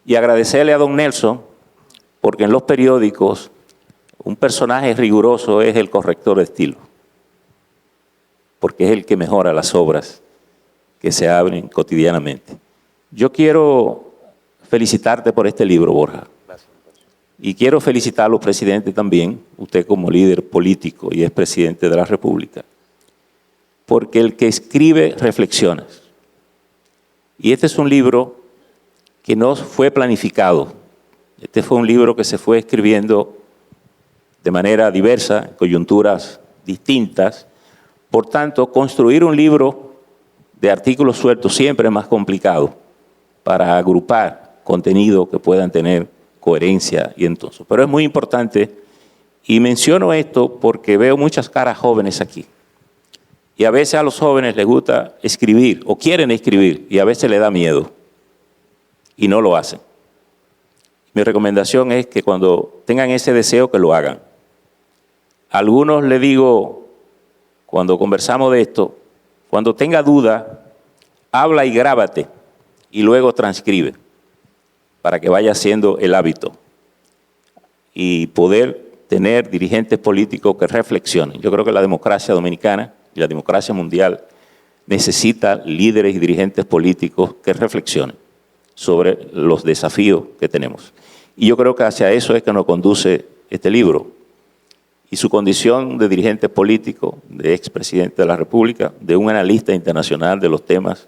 Y agradecerle a don Nelson, porque en los periódicos un personaje riguroso es el corrector de estilo, porque es el que mejora las obras que se abren cotidianamente. Yo quiero felicitarte por este libro, Borja. Y quiero felicitarlo, presidente, también, usted como líder político y es presidente de la República, porque el que escribe reflexiona. Y este es un libro que no fue planificado. Este fue un libro que se fue escribiendo de manera diversa, en coyunturas distintas. Por tanto, construir un libro de artículos sueltos siempre es más complicado para agrupar contenido que puedan tener coherencia y entonces. Pero es muy importante, y menciono esto porque veo muchas caras jóvenes aquí. Y a veces a los jóvenes les gusta escribir o quieren escribir y a veces les da miedo y no lo hacen. Mi recomendación es que cuando tengan ese deseo que lo hagan. A algunos les digo, cuando conversamos de esto, cuando tenga duda, habla y grábate y luego transcribe para que vaya siendo el hábito y poder tener dirigentes políticos que reflexionen. Yo creo que la democracia dominicana y la democracia mundial necesita líderes y dirigentes políticos que reflexionen sobre los desafíos que tenemos. Y yo creo que hacia eso es que nos conduce este libro. Y su condición de dirigente político, de expresidente de la República, de un analista internacional de los temas,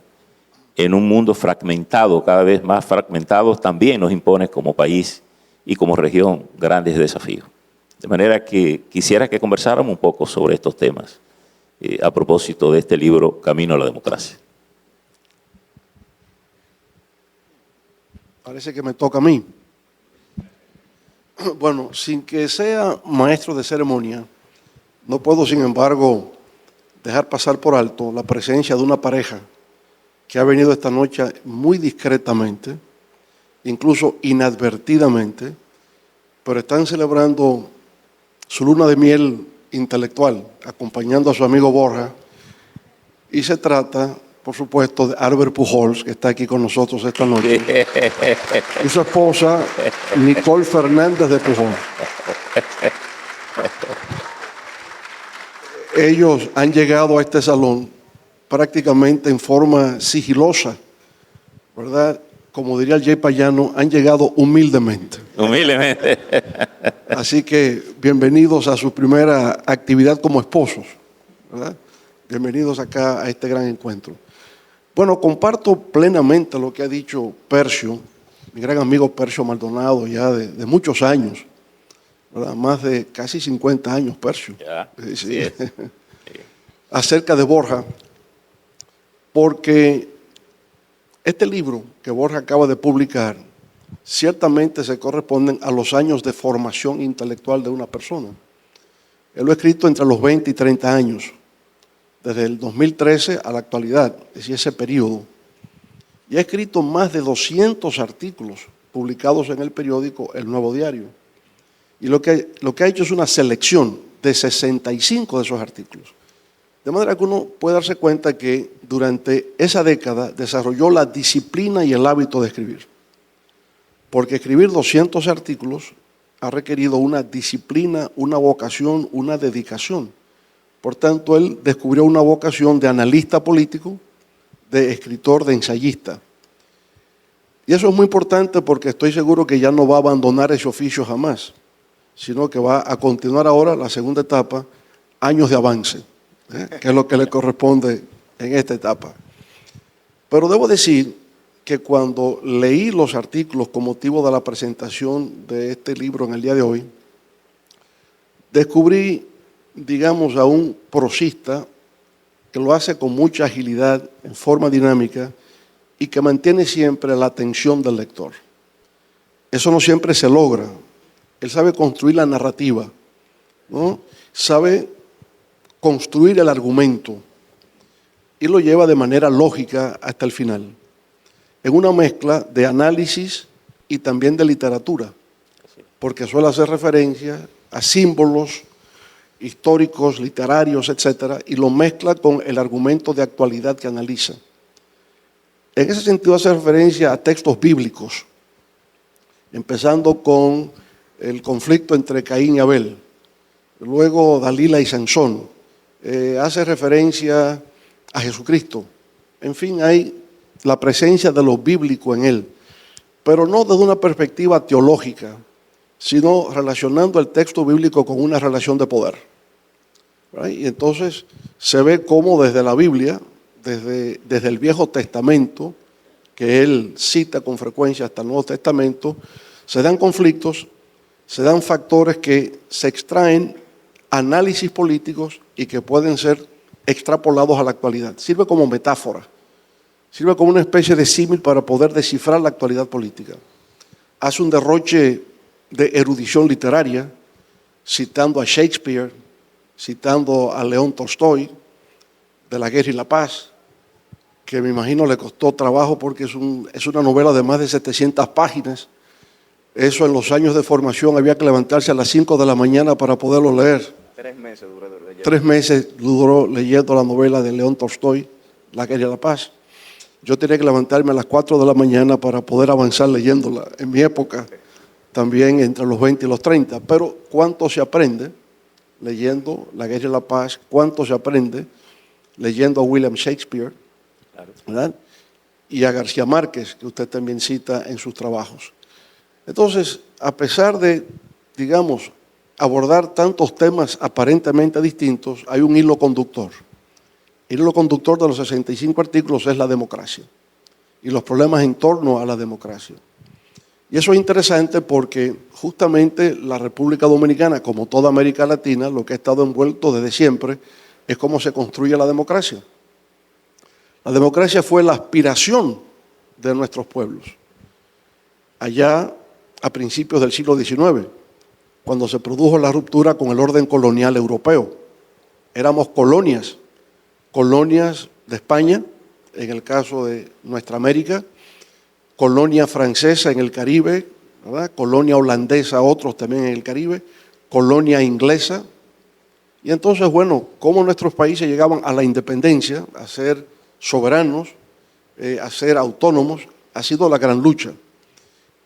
en un mundo fragmentado, cada vez más fragmentado, también nos impone como país y como región grandes desafíos. De manera que quisiera que conversáramos un poco sobre estos temas a propósito de este libro, Camino a la Democracia. Parece que me toca a mí. Bueno, sin que sea maestro de ceremonia, no puedo, sin embargo, dejar pasar por alto la presencia de una pareja que ha venido esta noche muy discretamente, incluso inadvertidamente, pero están celebrando su luna de miel intelectual, acompañando a su amigo Borja, y se trata, por supuesto, de Albert Pujols, que está aquí con nosotros esta noche, y su esposa, Nicole Fernández de Pujols. Ellos han llegado a este salón prácticamente en forma sigilosa, ¿verdad? Como diría el Jay Payano, han llegado humildemente. Humildemente. Así que bienvenidos a su primera actividad como esposos, ¿verdad? Bienvenidos acá a este gran encuentro. Bueno, comparto plenamente lo que ha dicho Percio, mi gran amigo Percio Maldonado, ya de muchos años, ¿verdad? Más de casi 50 años, Percio. Ya, sí. Acerca de Borja, porque este libro que Borja acaba de publicar ciertamente se corresponden a los años de formación intelectual de una persona. Él lo ha escrito entre los 20 y 30 años, desde el 2013 a la actualidad, es decir, ese periodo. Y ha escrito más de 200 artículos publicados en el periódico El Nuevo Diario. Y lo que ha hecho es una selección de 65 de esos artículos. De manera que uno puede darse cuenta que durante esa década desarrolló la disciplina y el hábito de escribir. Porque escribir 200 artículos ha requerido una disciplina, una vocación, una dedicación. Por tanto, él descubrió una vocación de analista político, de escritor, de ensayista. Y eso es muy importante porque estoy seguro que ya no va a abandonar ese oficio jamás, sino que va a continuar ahora la segunda etapa, años de avance, que es lo que le corresponde en esta etapa. Pero debo decir que cuando leí los artículos con motivo de la presentación de este libro en el día de hoy, descubrí, digamos, a un prosista que lo hace con mucha agilidad, en forma dinámica, y que mantiene siempre la atención del lector. Eso no siempre se logra. Él sabe construir la narrativa, ¿no? sabe construir el argumento y lo lleva de manera lógica hasta el final, en una mezcla de análisis y también de literatura, porque suele hacer referencia a símbolos históricos, literarios, etcétera, y lo mezcla con el argumento de actualidad que analiza. En ese sentido hace referencia a textos bíblicos, empezando con el conflicto entre Caín y Abel, luego Dalila y Sansón, hace referencia a Jesucristo. En fin, hay la presencia de lo bíblico en él, pero no desde una perspectiva teológica, sino relacionando el texto bíblico con una relación de poder. ¿Right? Y entonces se ve cómo desde la Biblia, desde el Viejo Testamento, que él cita con frecuencia hasta el Nuevo Testamento, se dan conflictos, se dan factores que se extraen análisis políticos y que pueden ser extrapolados a la actualidad. Sirve como metáfora, sirve como una especie de símil para poder descifrar la actualidad política. Hace un derroche de erudición literaria, citando a Shakespeare, citando a León Tolstoy, de La Guerra y la Paz, que me imagino le costó trabajo porque es una novela de más de 700 páginas. Eso en los años de formación había que levantarse a las 5 de la mañana para poderlo leer. 3 meses duró leyendo. 3 meses duró leyendo la novela de León Tolstoy, La Guerra y la Paz. Yo tenía que levantarme a las 4 de la mañana para poder avanzar leyéndola. En mi época, también entre los 20 y los 30. Pero ¿cuánto se aprende leyendo La Guerra y la Paz? ¿Cuánto se aprende leyendo a William Shakespeare? ¿Verdad? Y a García Márquez, que usted también cita en sus trabajos. Entonces, a pesar de, digamos, abordar tantos temas aparentemente distintos, hay un hilo conductor. El hilo conductor de los 65 artículos es la democracia y los problemas en torno a la democracia. Y eso es interesante porque justamente la República Dominicana, como toda América Latina, lo que ha estado envuelto desde siempre es cómo se construye la democracia. La democracia fue la aspiración de nuestros pueblos. Allá a principios del siglo XIX, cuando se produjo la ruptura con el orden colonial europeo. Éramos colonias de España, en el caso de nuestra América, colonia francesa en el Caribe, ¿verdad? Colonia holandesa, otros también en el Caribe, colonia inglesa. Y entonces, bueno, cómo nuestros países llegaban a la independencia, a ser soberanos, a ser autónomos, ha sido la gran lucha.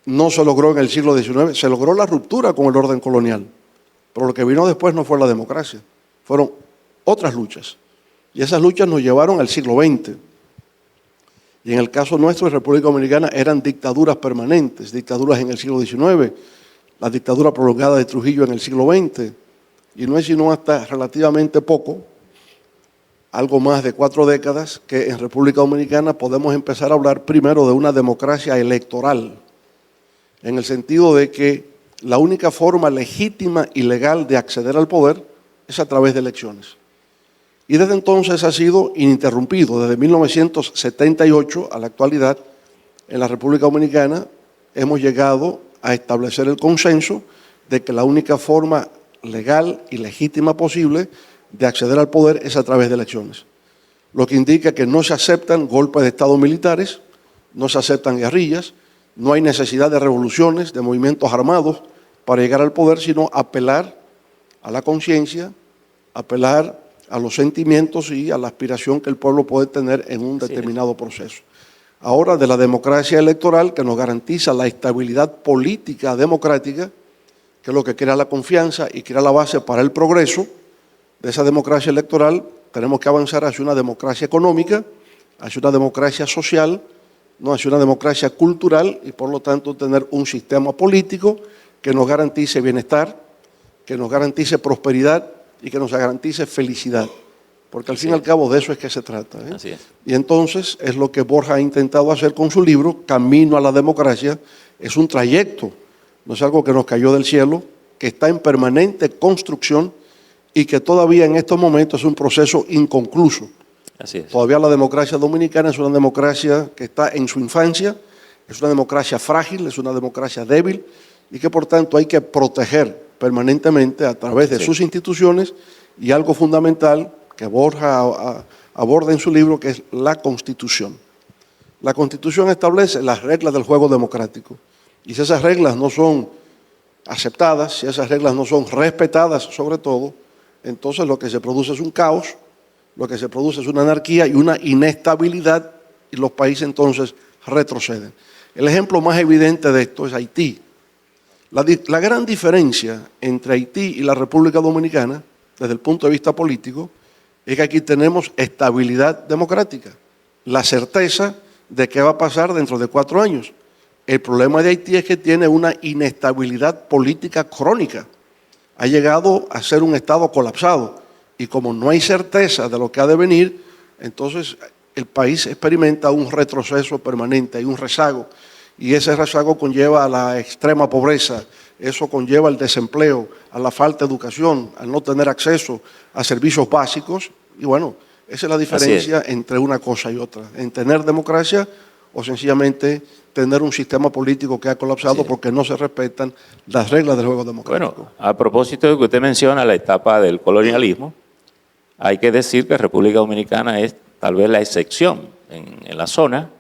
No se logró en el siglo XIX, se logró la ruptura con el orden colonial, pero lo que vino después no fue la democracia, fueron otras luchas. Y esas luchas nos llevaron al siglo XX. Y en el caso nuestro, de República Dominicana, eran dictaduras permanentes, dictaduras en el siglo XIX, la dictadura prolongada de Trujillo en el siglo XX, y no es sino hasta relativamente poco, algo más de 4 décadas, que en República Dominicana podemos empezar a hablar primero de una democracia electoral, en el sentido de que la única forma legítima y legal de acceder al poder es a través de elecciones. Y desde entonces ha sido ininterrumpido. Desde 1978 a la actualidad, en la República Dominicana hemos llegado a establecer el consenso de que la única forma legal y legítima posible de acceder al poder es a través de elecciones. Lo que indica que no se aceptan golpes de Estado militares, no se aceptan guerrillas, no hay necesidad de revoluciones, de movimientos armados para llegar al poder, sino apelar a la conciencia, apelar a los sentimientos y a la aspiración que el pueblo puede tener en un determinado proceso. Ahora, de la democracia electoral, que nos garantiza la estabilidad política democrática, que es lo que crea la confianza y crea la base para el progreso, de esa democracia electoral tenemos que avanzar hacia una democracia económica, hacia una democracia social, no hacia una democracia cultural y por lo tanto tener un sistema político que nos garantice bienestar, que nos garantice prosperidad y que nos garantice felicidad. Porque al fin y al cabo de eso es que se trata. Así es. Y entonces es lo que Borja ha intentado hacer con su libro, Camino a la Democracia. Es un trayecto, no es algo que nos cayó del cielo, que está en permanente construcción y que todavía en estos momentos es un proceso inconcluso. Así es. Todavía la democracia dominicana es una democracia que está en su infancia, es una democracia frágil, es una democracia débil y que por tanto hay que proteger permanentemente a través de sus instituciones y algo fundamental que Borja aborda en su libro, que es la Constitución. La Constitución establece las reglas del juego democrático. Y si esas reglas no son aceptadas, si esas reglas no son respetadas sobre todo, entonces lo que se produce es un caos, lo que se produce es una anarquía y una inestabilidad, y los países entonces retroceden. El ejemplo más evidente de esto es Haití. La gran diferencia entre Haití y la República Dominicana, desde el punto de vista político, es que aquí tenemos estabilidad democrática, la certeza de qué va a pasar dentro de 4 años. El problema de Haití es que tiene una inestabilidad política crónica. Ha llegado a ser un Estado colapsado y como no hay certeza de lo que ha de venir, entonces el país experimenta un retroceso permanente, hay un rezago y ese rezago conlleva a la extrema pobreza, eso conlleva al desempleo, a la falta de educación, al no tener acceso a servicios básicos y bueno, esa es la diferencia entre una cosa y otra, en tener democracia o sencillamente tener un sistema político que ha colapsado porque no se respetan las reglas del juego democrático. Bueno, a propósito de que usted menciona la etapa del colonialismo, hay que decir que República Dominicana es tal vez la excepción en la zona,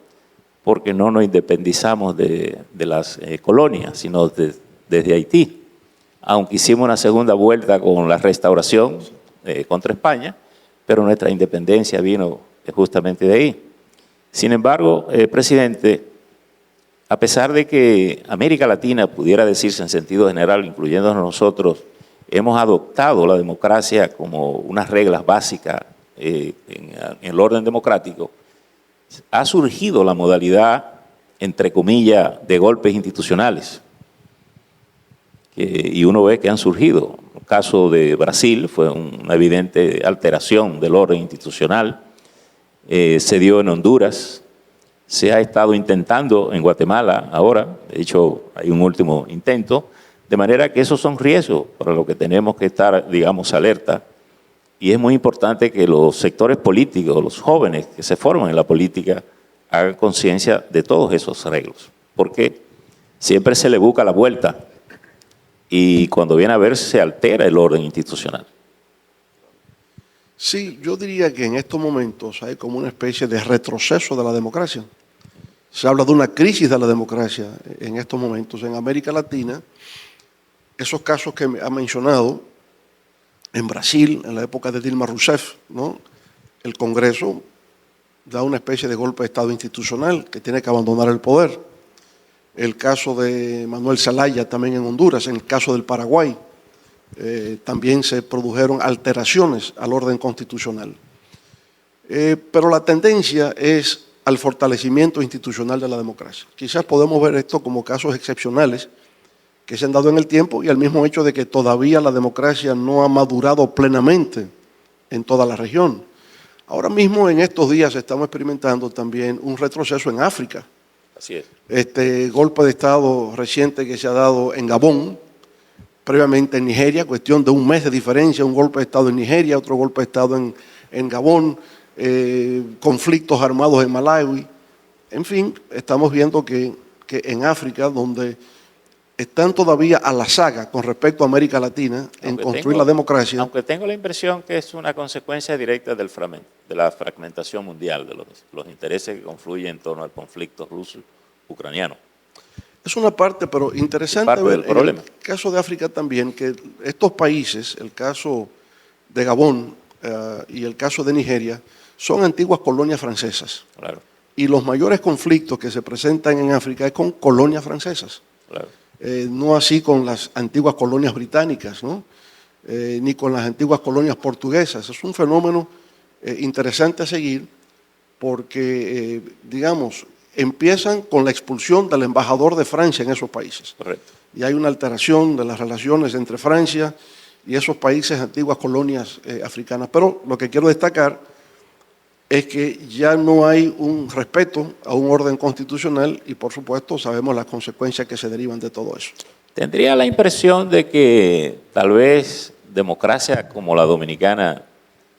porque no nos independizamos de las colonias, sino desde Haití. Aunque hicimos una segunda vuelta con la restauración contra España, pero nuestra independencia vino justamente de ahí. Sin embargo, presidente, a pesar de que América Latina, pudiera decirse en sentido general, incluyéndonos nosotros, hemos adoptado la democracia como unas reglas básicas en el orden democrático, ha surgido la modalidad, entre comillas, de golpes institucionales. Y uno ve que han surgido. El caso de Brasil fue una evidente alteración del orden institucional. Se dio en Honduras, se ha estado intentando en Guatemala ahora, de hecho hay un último intento, de manera que esos son riesgos para los que tenemos que estar, digamos, alerta. Y es muy importante que los sectores políticos, los jóvenes que se forman en la política, hagan conciencia de todos esos arreglos, porque siempre se le busca la vuelta y cuando viene a ver se altera el orden institucional. Sí, yo diría que en estos momentos hay como una especie de retroceso de la democracia. Se habla de una crisis de la democracia en estos momentos. En América Latina, esos casos que ha mencionado, en Brasil, en la época de Dilma Rousseff, ¿no? El Congreso da una especie de golpe de Estado institucional que tiene que abandonar el poder. El caso de Manuel Zelaya también en Honduras, en el caso del Paraguay, también se produjeron alteraciones al orden constitucional. Pero la tendencia es al fortalecimiento institucional de la democracia. Quizás podemos ver esto como casos excepcionales que se han dado en el tiempo y al mismo hecho de que todavía la democracia no ha madurado plenamente en toda la región. Ahora mismo, en estos días, estamos experimentando también un retroceso en África. Así es. Este golpe de Estado reciente que se ha dado en Gabón, previamente en Nigeria, cuestión de un mes de diferencia, un golpe de Estado en Nigeria, otro golpe de Estado en Gabón, conflictos armados en Malawi. En fin, estamos viendo que en África, donde están todavía a la saga con respecto a América Latina en construir la democracia. Aunque tengo la impresión que es una consecuencia directa de la fragmentación mundial, de los intereses que confluyen en torno al conflicto ruso-ucraniano. Es una parte, pero interesante ver en el caso de África también, que estos países, el caso de Gabón y el caso de Nigeria, son antiguas colonias francesas. Claro. Y los mayores conflictos que se presentan en África es con colonias francesas. Claro. No así con las antiguas colonias británicas, ¿no? Ni con las antiguas colonias portuguesas. Es un fenómeno interesante a seguir porque, digamos, empiezan con la expulsión del embajador de Francia en esos países. Correcto. Y hay una alteración de las relaciones entre Francia y esos países, antiguas colonias africanas. Pero lo que quiero destacar es que ya no hay un respeto a un orden constitucional y, por supuesto, sabemos las consecuencias que se derivan de todo eso. Tendría la impresión de que tal vez democracia como la dominicana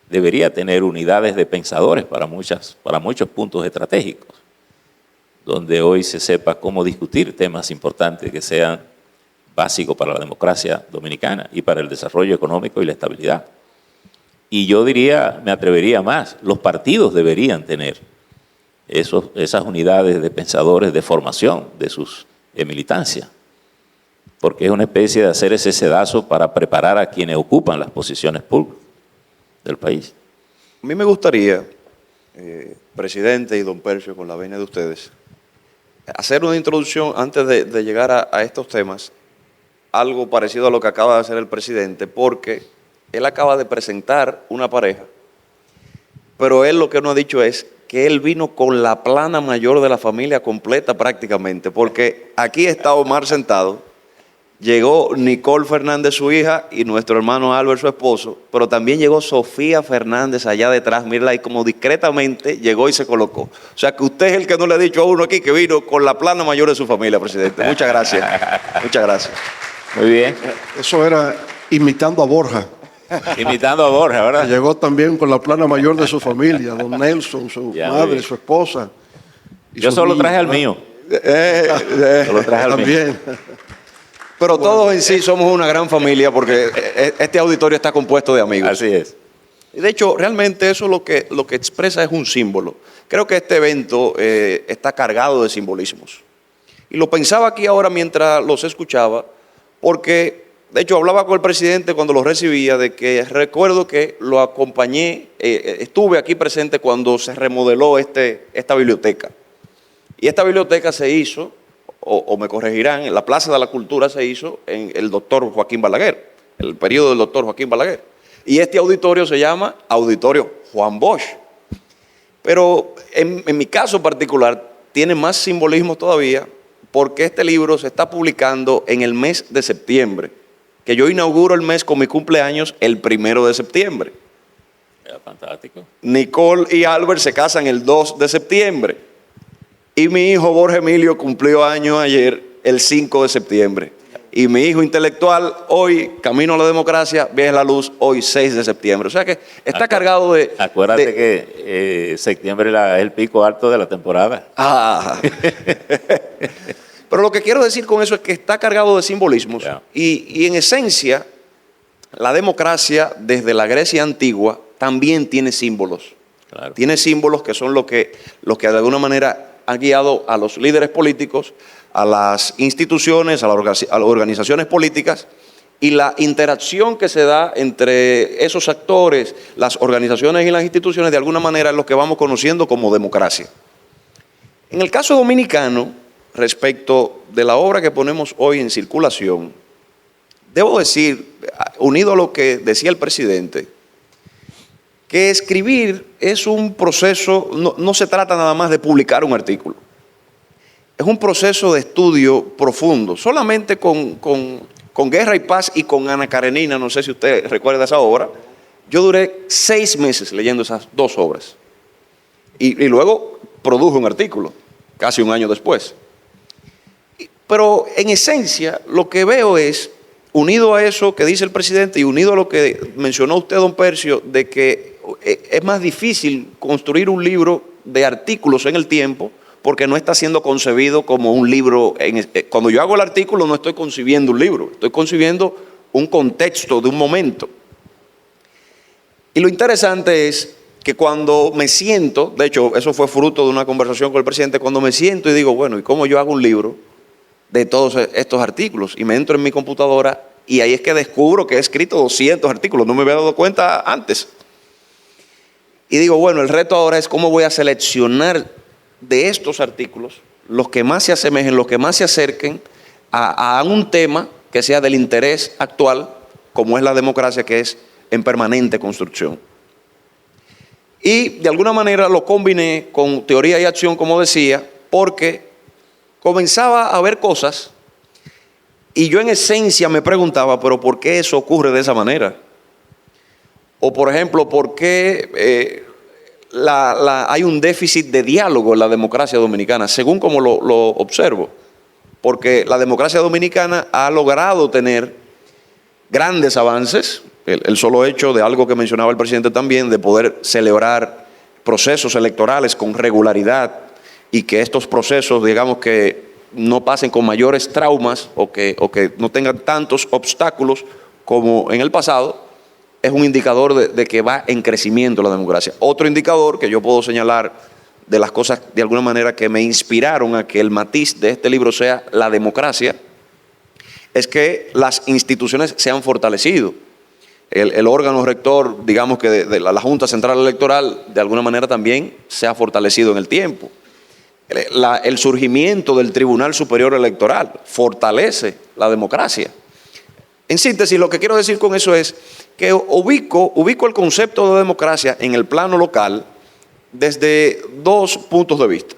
debería tener unidades de pensadores para muchos puntos estratégicos, donde hoy se sepa cómo discutir temas importantes que sean básico para la democracia dominicana y para el desarrollo económico y la estabilidad. Y yo diría, me atrevería más, los partidos deberían tener esas unidades de pensadores de formación de sus militancias, porque es una especie de hacer ese sedazo para preparar a quienes ocupan las posiciones públicas del país. A mí me gustaría, presidente y don Percio, con la venia de ustedes, hacer una introducción antes de llegar a estos temas, algo parecido a lo que acaba de hacer el presidente, porque él acaba de presentar una pareja, pero él lo que nos ha dicho es que él vino con la plana mayor de la familia completa prácticamente, porque aquí está Omar sentado, llegó Nicole Fernández, su hija, y nuestro hermano Albert, su esposo, pero también llegó Sofía Fernández allá detrás, mírala ahí como discretamente llegó y se colocó. O sea que usted es el que no le ha dicho a uno aquí que vino con la plana mayor de su familia, presidente. Muchas gracias. Muchas gracias. Muy bien. Eso era imitando a Borja. Imitando a Borja, ¿verdad? Llegó también con la plana mayor de su familia, don Nelson, su Ya, madre, su esposa. Y Yo sus solo niños, traje al ¿verdad? mío. Solo traje al mío. También. Pero todos en sí somos una gran familia porque este auditorio está compuesto de amigos. Así es. Y de hecho, realmente eso lo que expresa es un símbolo. Creo que este evento está cargado de simbolismos. Y lo pensaba aquí ahora mientras los escuchaba, porque de hecho hablaba con el presidente cuando lo recibía, de que recuerdo que lo acompañé, estuve aquí presente cuando se remodeló esta biblioteca. Y esta biblioteca se hizo, o me corregirán, en la Plaza de la Cultura se hizo en el doctor Joaquín Balaguer, el periodo del doctor Joaquín Balaguer. Y este auditorio se llama Auditorio Juan Bosch. Pero en mi caso particular tiene más simbolismo todavía porque este libro se está publicando en el mes de septiembre, que yo inauguro el mes con mi cumpleaños el 1 de septiembre. Era fantástico. Nicole y Albert se casan el 2 de septiembre. Y mi hijo Borja Emilio cumplió años ayer, el 5 de septiembre. Y mi hijo intelectual hoy, camino a la democracia, ve la luz hoy 6 de septiembre. O sea que está cargado de... Acuérdate que septiembre es el pico alto de la temporada. Ah. Pero lo que quiero decir con eso es que está cargado de simbolismos. Yeah. Y en esencia, la democracia desde la Grecia antigua también tiene símbolos. Claro. Tiene símbolos que son los que de alguna manera han guiado a los líderes políticos, a las instituciones, a las organizaciones políticas, y la interacción que se da entre esos actores, las organizaciones y las instituciones, de alguna manera es lo que vamos conociendo como democracia. En el caso dominicano, respecto de la obra que ponemos hoy en circulación, debo decir, unido a lo que decía el presidente, que escribir es un proceso, no se trata nada más de publicar un artículo. Es un proceso de estudio profundo. Solamente con Guerra y Paz y con Ana Karenina, no sé si usted recuerda esa obra, yo duré 6 meses leyendo esas 2 obras. Y luego produje un artículo, casi un año después. Pero en esencia, lo que veo es, unido a eso que dice el presidente y unido a lo que mencionó usted, don Percio, de que es más difícil construir un libro de artículos en el tiempo porque no está siendo concebido como un libro. Cuando yo hago el artículo no estoy concibiendo un libro, estoy concibiendo un contexto de un momento. Y lo interesante es que cuando me siento, de hecho eso fue fruto de una conversación con el presidente, cuando me siento y digo, bueno, ¿y cómo yo hago un libro de todos estos artículos? Y me entro en mi computadora y ahí es que descubro que he escrito 200 artículos, no me había dado cuenta antes. Y digo, bueno, el reto ahora es cómo voy a seleccionar de estos artículos los que más se asemejen, los que más se acerquen a un tema que sea del interés actual, como es la democracia, que es en permanente construcción. Y de alguna manera lo combiné con teoría y acción, como decía, porque comenzaba a ver cosas y yo en esencia me preguntaba, pero ¿por qué eso ocurre de esa manera? O por ejemplo, ¿por qué hay un déficit de diálogo en la democracia dominicana? Según como lo observo. Porque la democracia dominicana ha logrado tener grandes avances. El solo hecho de algo que mencionaba el presidente también, de poder celebrar procesos electorales con regularidad y que estos procesos, digamos que no pasen con mayores traumas o que no tengan tantos obstáculos como en el pasado, es un indicador de que va en crecimiento la democracia. Otro indicador que yo puedo señalar de las cosas de alguna manera que me inspiraron a que el matiz de este libro sea la democracia, es que las instituciones se han fortalecido. El órgano rector, digamos que de la Junta Central Electoral, de alguna manera también se ha fortalecido en el tiempo. El surgimiento del Tribunal Superior Electoral fortalece la democracia. En síntesis, lo que quiero decir con eso es que ubico el concepto de democracia en el plano local desde dos puntos de vista.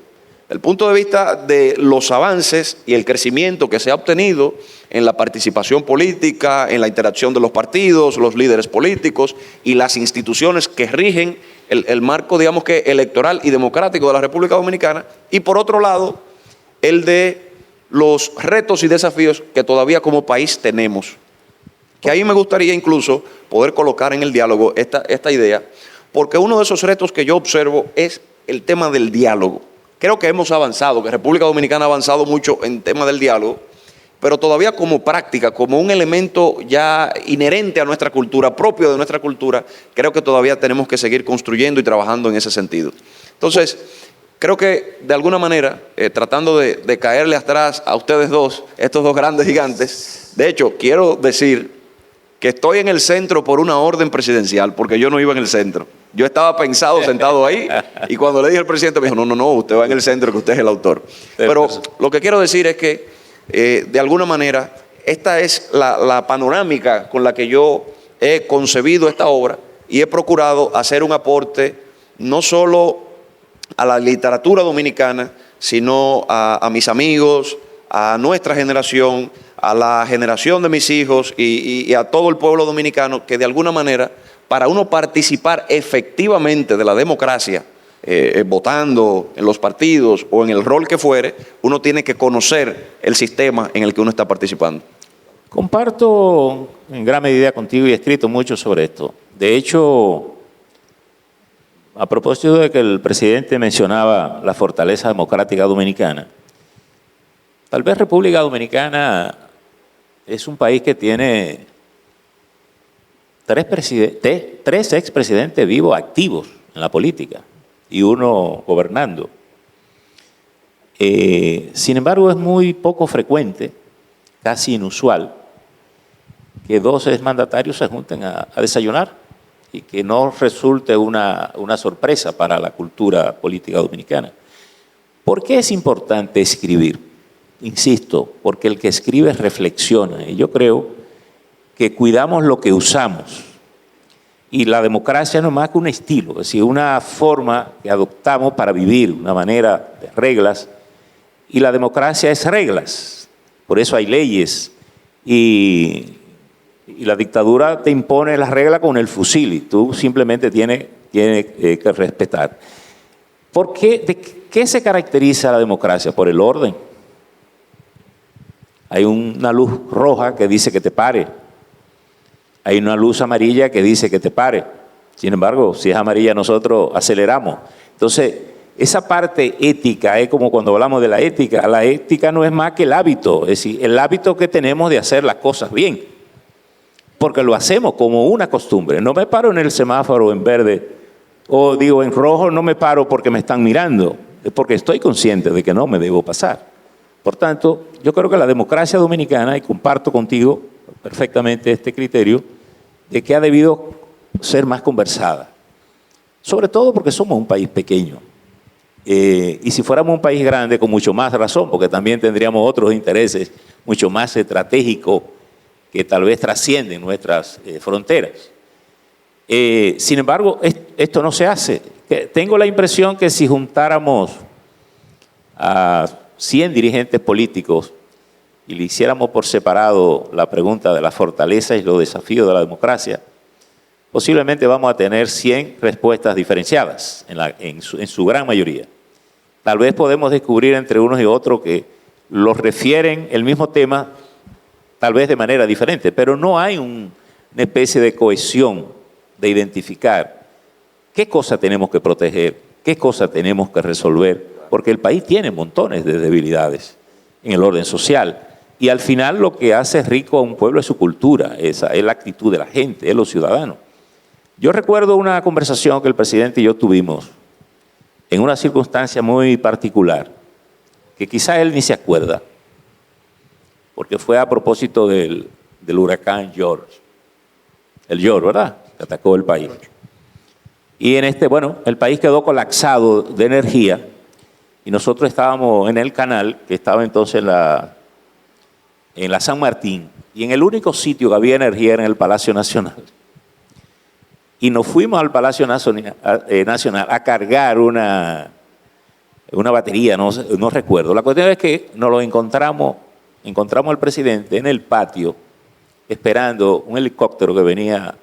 El punto de vista de los avances y el crecimiento que se ha obtenido en la participación política, en la interacción de los partidos, los líderes políticos y las instituciones que rigen el marco, digamos que electoral y democrático de la República Dominicana. Y por otro lado, el de los retos y desafíos que todavía como país tenemos. Que ahí me gustaría incluso poder colocar en el diálogo esta idea, porque uno de esos retos que yo observo es el tema del diálogo. Creo que hemos avanzado, que República Dominicana ha avanzado mucho en tema del diálogo, pero todavía como práctica, como un elemento ya inherente a nuestra cultura, propio de nuestra cultura, creo que todavía tenemos que seguir construyendo y trabajando en ese sentido. Entonces, creo que de alguna manera, tratando de caerle atrás a ustedes dos, estos dos grandes gigantes, de hecho, quiero decir que estoy en el centro por una orden presidencial, porque yo no iba en el centro. Yo estaba pensado sentado ahí y cuando le dije al presidente me dijo, no, usted va en el centro, que usted es el autor. Pero lo que quiero decir es que de alguna manera esta es la panorámica con la que yo he concebido esta obra y he procurado hacer un aporte no solo a la literatura dominicana, sino a mis amigos, a nuestra generación, a la generación de mis hijos y a todo el pueblo dominicano, que de alguna manera, para uno participar efectivamente de la democracia, votando en los partidos o en el rol que fuere, uno tiene que conocer el sistema en el que uno está participando. Comparto en gran medida contigo y he escrito mucho sobre esto. De hecho, a propósito de que el presidente mencionaba la fortaleza democrática dominicana, tal vez República Dominicana es un país que tiene tres expresidentes vivos activos en la política y uno gobernando. Sin embargo, es muy poco frecuente, casi inusual, que dos exmandatarios se junten a desayunar y que no resulte una sorpresa para la cultura política dominicana. ¿Por qué es importante escribir? Insisto, porque el que escribe reflexiona y yo creo que cuidamos lo que usamos. Y la democracia no es más que un estilo, es decir, una forma que adoptamos para vivir, una manera de reglas. Y la democracia es reglas, por eso hay leyes. Y la dictadura te impone las reglas con el fusil y tú simplemente tienes que respetar. ¿Por qué? ¿De qué se caracteriza la democracia? Por el orden. Hay una luz roja que dice que te pare. Hay una luz amarilla que dice que te pare. Sin embargo, si es amarilla nosotros aceleramos. Entonces, esa parte ética es como cuando hablamos de la ética. La ética no es más que el hábito, es decir, el hábito que tenemos de hacer las cosas bien. Porque lo hacemos como una costumbre. No me paro en el semáforo en verde o digo en rojo, no me paro porque me están mirando. Es porque estoy consciente de que no me debo pasar. Por tanto, yo creo que la democracia dominicana, y comparto contigo perfectamente este criterio, de que ha debido ser más conversada. Sobre todo porque somos un país pequeño. Y si fuéramos un país grande, con mucho más razón, porque también tendríamos otros intereses mucho más estratégicos que tal vez trascienden nuestras fronteras. Sin embargo, esto no se hace. Tengo la impresión que si juntáramos a 100 dirigentes políticos y le hiciéramos por separado la pregunta de la fortaleza y los desafíos de la democracia, posiblemente vamos a tener 100 respuestas diferenciadas en su gran mayoría. Tal vez podemos descubrir entre unos y otros que los refieren el mismo tema, tal vez de manera diferente, pero no hay una especie de cohesión de identificar qué cosa tenemos que proteger, qué cosa tenemos que resolver, porque el país tiene montones de debilidades. en el orden social. Y al final lo que hace rico a un pueblo es su cultura, esa es la actitud de la gente, de los ciudadanos. Yo recuerdo una conversación que el presidente y yo tuvimos en una circunstancia muy particular, que quizá él ni se acuerda, porque fue a propósito del huracán George. El George, ¿verdad? Que atacó el país. Y el país quedó colapsado de energía y nosotros estábamos en el canal, que estaba entonces en la San Martín, y en el único sitio que había energía era en el Palacio Nacional. Y nos fuimos al Palacio Nacional a cargar una batería, no recuerdo. La cuestión es que nos lo encontramos al presidente en el patio, esperando un helicóptero que venía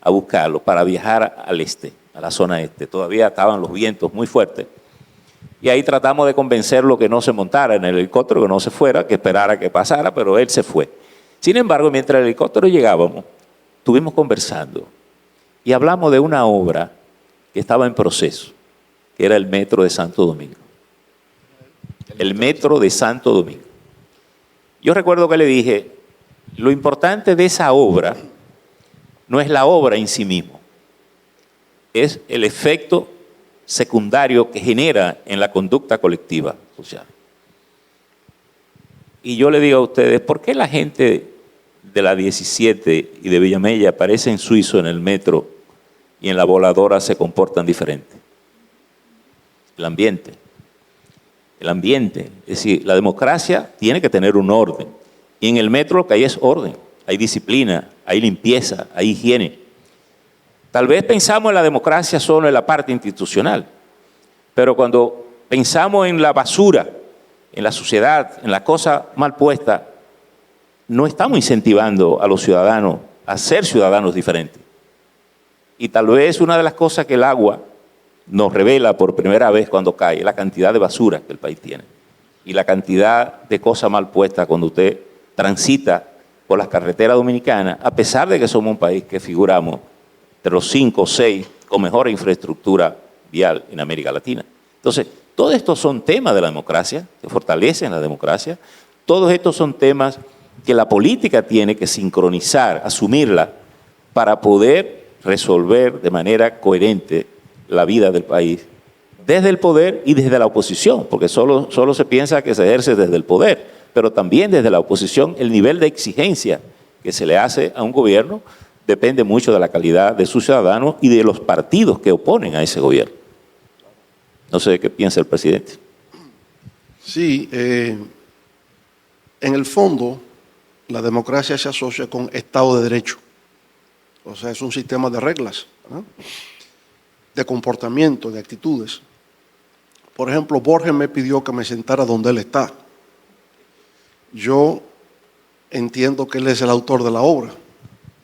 a buscarlo para viajar al este, a la zona este. Todavía estaban los vientos muy fuertes. Y ahí tratamos de convencerlo que no se montara en el helicóptero, que no se fuera, que esperara que pasara, pero él se fue. Sin embargo, mientras el helicóptero llegábamos, estuvimos conversando y hablamos de una obra que estaba en proceso, que era el Metro de Santo Domingo. El Metro de Santo Domingo. Yo recuerdo que le dije, lo importante de esa obra no es la obra en sí mismo, es el efecto secundario que genera en la conducta colectiva social. Y yo le digo a ustedes, ¿por qué la gente de la 17 y de Villamella parecen suizos en el metro y en la voladora se comportan diferente? El ambiente. El ambiente. Es decir, la democracia tiene que tener un orden. Y en el metro lo que hay es orden. Hay disciplina, hay limpieza, hay higiene. Tal vez pensamos en la democracia solo en la parte institucional, pero cuando pensamos en la basura, en la suciedad, en la cosa mal puesta, no estamos incentivando a los ciudadanos a ser ciudadanos diferentes. Y tal vez una de las cosas que el agua nos revela por primera vez cuando cae es la cantidad de basura que el país tiene y la cantidad de cosas mal puestas cuando usted transita por las carreteras dominicanas, a pesar de que somos un país que figuramos entre los 5 o 6 con mejor infraestructura vial en América Latina. Entonces, todos estos son temas de la democracia, que fortalecen la democracia. Todos estos son temas que la política tiene que sincronizar, asumirla, para poder resolver de manera coherente la vida del país, desde el poder y desde la oposición, porque solo se piensa que se ejerce desde el poder, pero también desde la oposición el nivel de exigencia que se le hace a un gobierno depende mucho de la calidad de sus ciudadanos y de los partidos que oponen a ese gobierno. No sé qué piensa el presidente. Sí, en el fondo la democracia se asocia con Estado de Derecho. O sea, es un sistema de reglas, ¿no?, de comportamiento, de actitudes. Por ejemplo, Borges me pidió que me sentara donde él está. Yo entiendo que él es el autor de la obra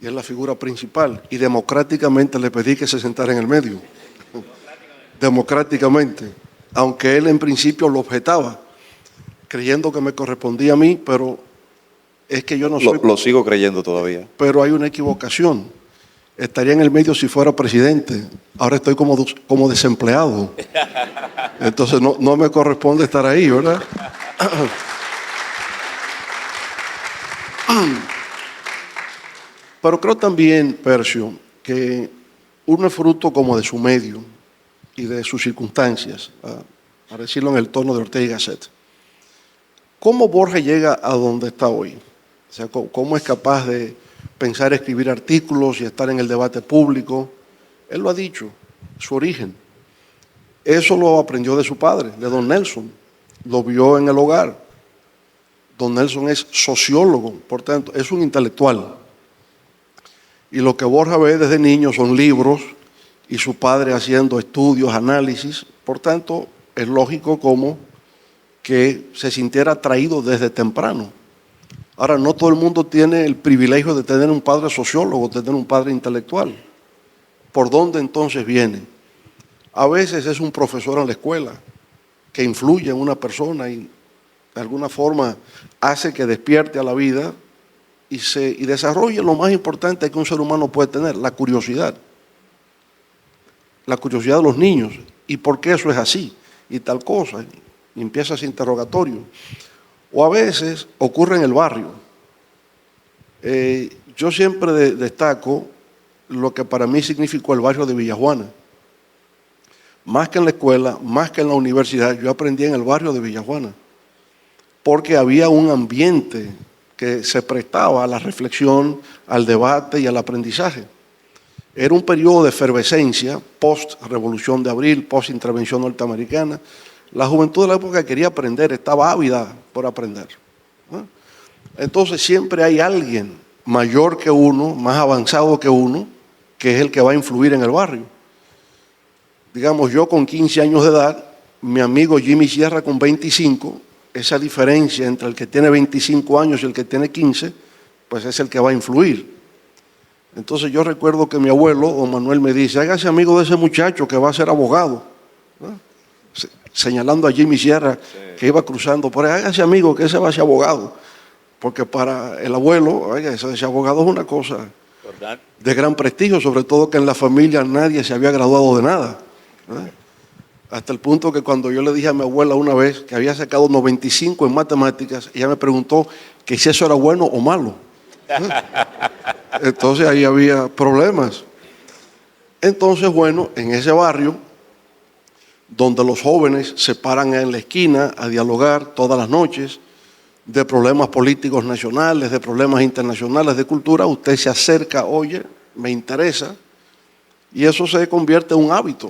y es la figura principal, y democráticamente le pedí que se sentara en el medio. Democráticamente, aunque él en principio lo objetaba, creyendo que me correspondía a mí, pero es que yo no soy... Lo sigo creyendo todavía. Pero hay una equivocación. Estaría en el medio si fuera presidente. Ahora estoy como desempleado. Entonces no me corresponde estar ahí, ¿verdad? Pero creo también, Percio, que uno es fruto como de su medio y de sus circunstancias, para decirlo en el tono de Ortega y Gasset. ¿Cómo Borges llega a donde está hoy? O sea, ¿cómo es capaz de pensar, escribir artículos y estar en el debate público? Él lo ha dicho, su origen. Eso lo aprendió de su padre, de don Nelson. Lo vio en el hogar. Don Nelson es sociólogo, por tanto, es un intelectual. Y lo que Borges ve desde niño son libros y su padre haciendo estudios, análisis. Por tanto, es lógico como que se sintiera atraído desde temprano. Ahora, no todo el mundo tiene el privilegio de tener un padre sociólogo, de tener un padre intelectual. ¿Por dónde entonces viene? A veces es un profesor en la escuela que influye en una persona y de alguna forma hace que despierte a la vida y desarrolle lo más importante que un ser humano puede tener, la curiosidad. La curiosidad de los niños. ¿Y por qué eso es así? Y tal cosa. Y empieza ese interrogatorio. o a veces ocurre en el barrio. Yo siempre destaco lo que para mí significó el barrio de Villajuana. Más que en la escuela, más que en la universidad, yo aprendí en el barrio de Villajuana, porque había un ambiente que se prestaba a la reflexión, al debate y al aprendizaje. Era un periodo de efervescencia, post-revolución de abril, post-intervención norteamericana. La juventud de la época quería aprender, estaba ávida por aprender, ¿no? Entonces siempre hay alguien mayor que uno, más avanzado que uno, que es el que va a influir en el barrio. Digamos, yo con 15 años de edad, mi amigo Jimmy Sierra con 25, esa diferencia entre el que tiene 25 años y el que tiene 15, pues es el que va a influir. Entonces yo recuerdo que mi abuelo, don Manuel, me dice, hágase amigo de ese muchacho que va a ser abogado, ¿no? Señalando a Jimmy Sierra, que iba cruzando por ahí, hágase amigo que ese va a ser abogado, porque para el abuelo, oiga, ese abogado es una cosa de gran prestigio, sobre todo que en la familia nadie se había graduado de nada, ¿no? Hasta el punto que cuando yo le dije a mi abuela una vez que había sacado 95 en matemáticas, ella me preguntó que si eso era bueno o malo. Entonces ahí había problemas. Entonces, bueno, en ese barrio, donde los jóvenes se paran en la esquina a dialogar todas las noches de problemas políticos nacionales, de problemas internacionales, de cultura, usted se acerca, oye, me interesa, y eso se convierte en un hábito,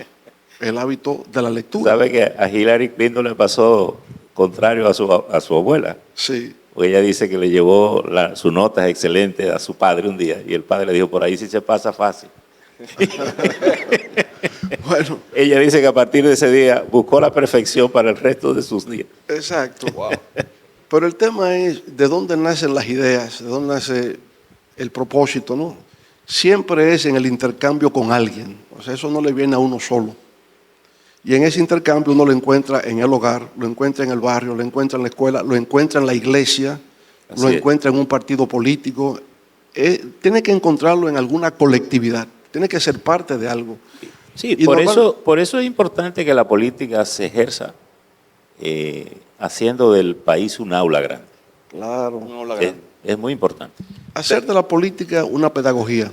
el hábito de la lectura. ¿Sabe que a Hillary Clinton le pasó contrario a su abuela? Sí. Porque ella dice que le llevó sus notas excelentes a su padre un día y el padre le dijo, por ahí sí se pasa fácil. Bueno, ella dice que a partir de ese día buscó la perfección para el resto de sus días. exacto. Wow. Pero el tema es de dónde nacen las ideas, de dónde nace el propósito, ¿no? Siempre es en el intercambio con alguien. O sea, eso no le viene a uno solo. Y en ese intercambio uno lo encuentra en el hogar, lo encuentra en el barrio, lo encuentra en la escuela, lo encuentra en la iglesia, lo encuentra en un partido político. Tiene que encontrarlo en alguna colectividad, tiene que ser parte de algo. Sí, por eso es importante que la política se ejerza haciendo del país un aula grande. Claro. Un aula grande. Es muy importante. Hacer de la política una pedagogía.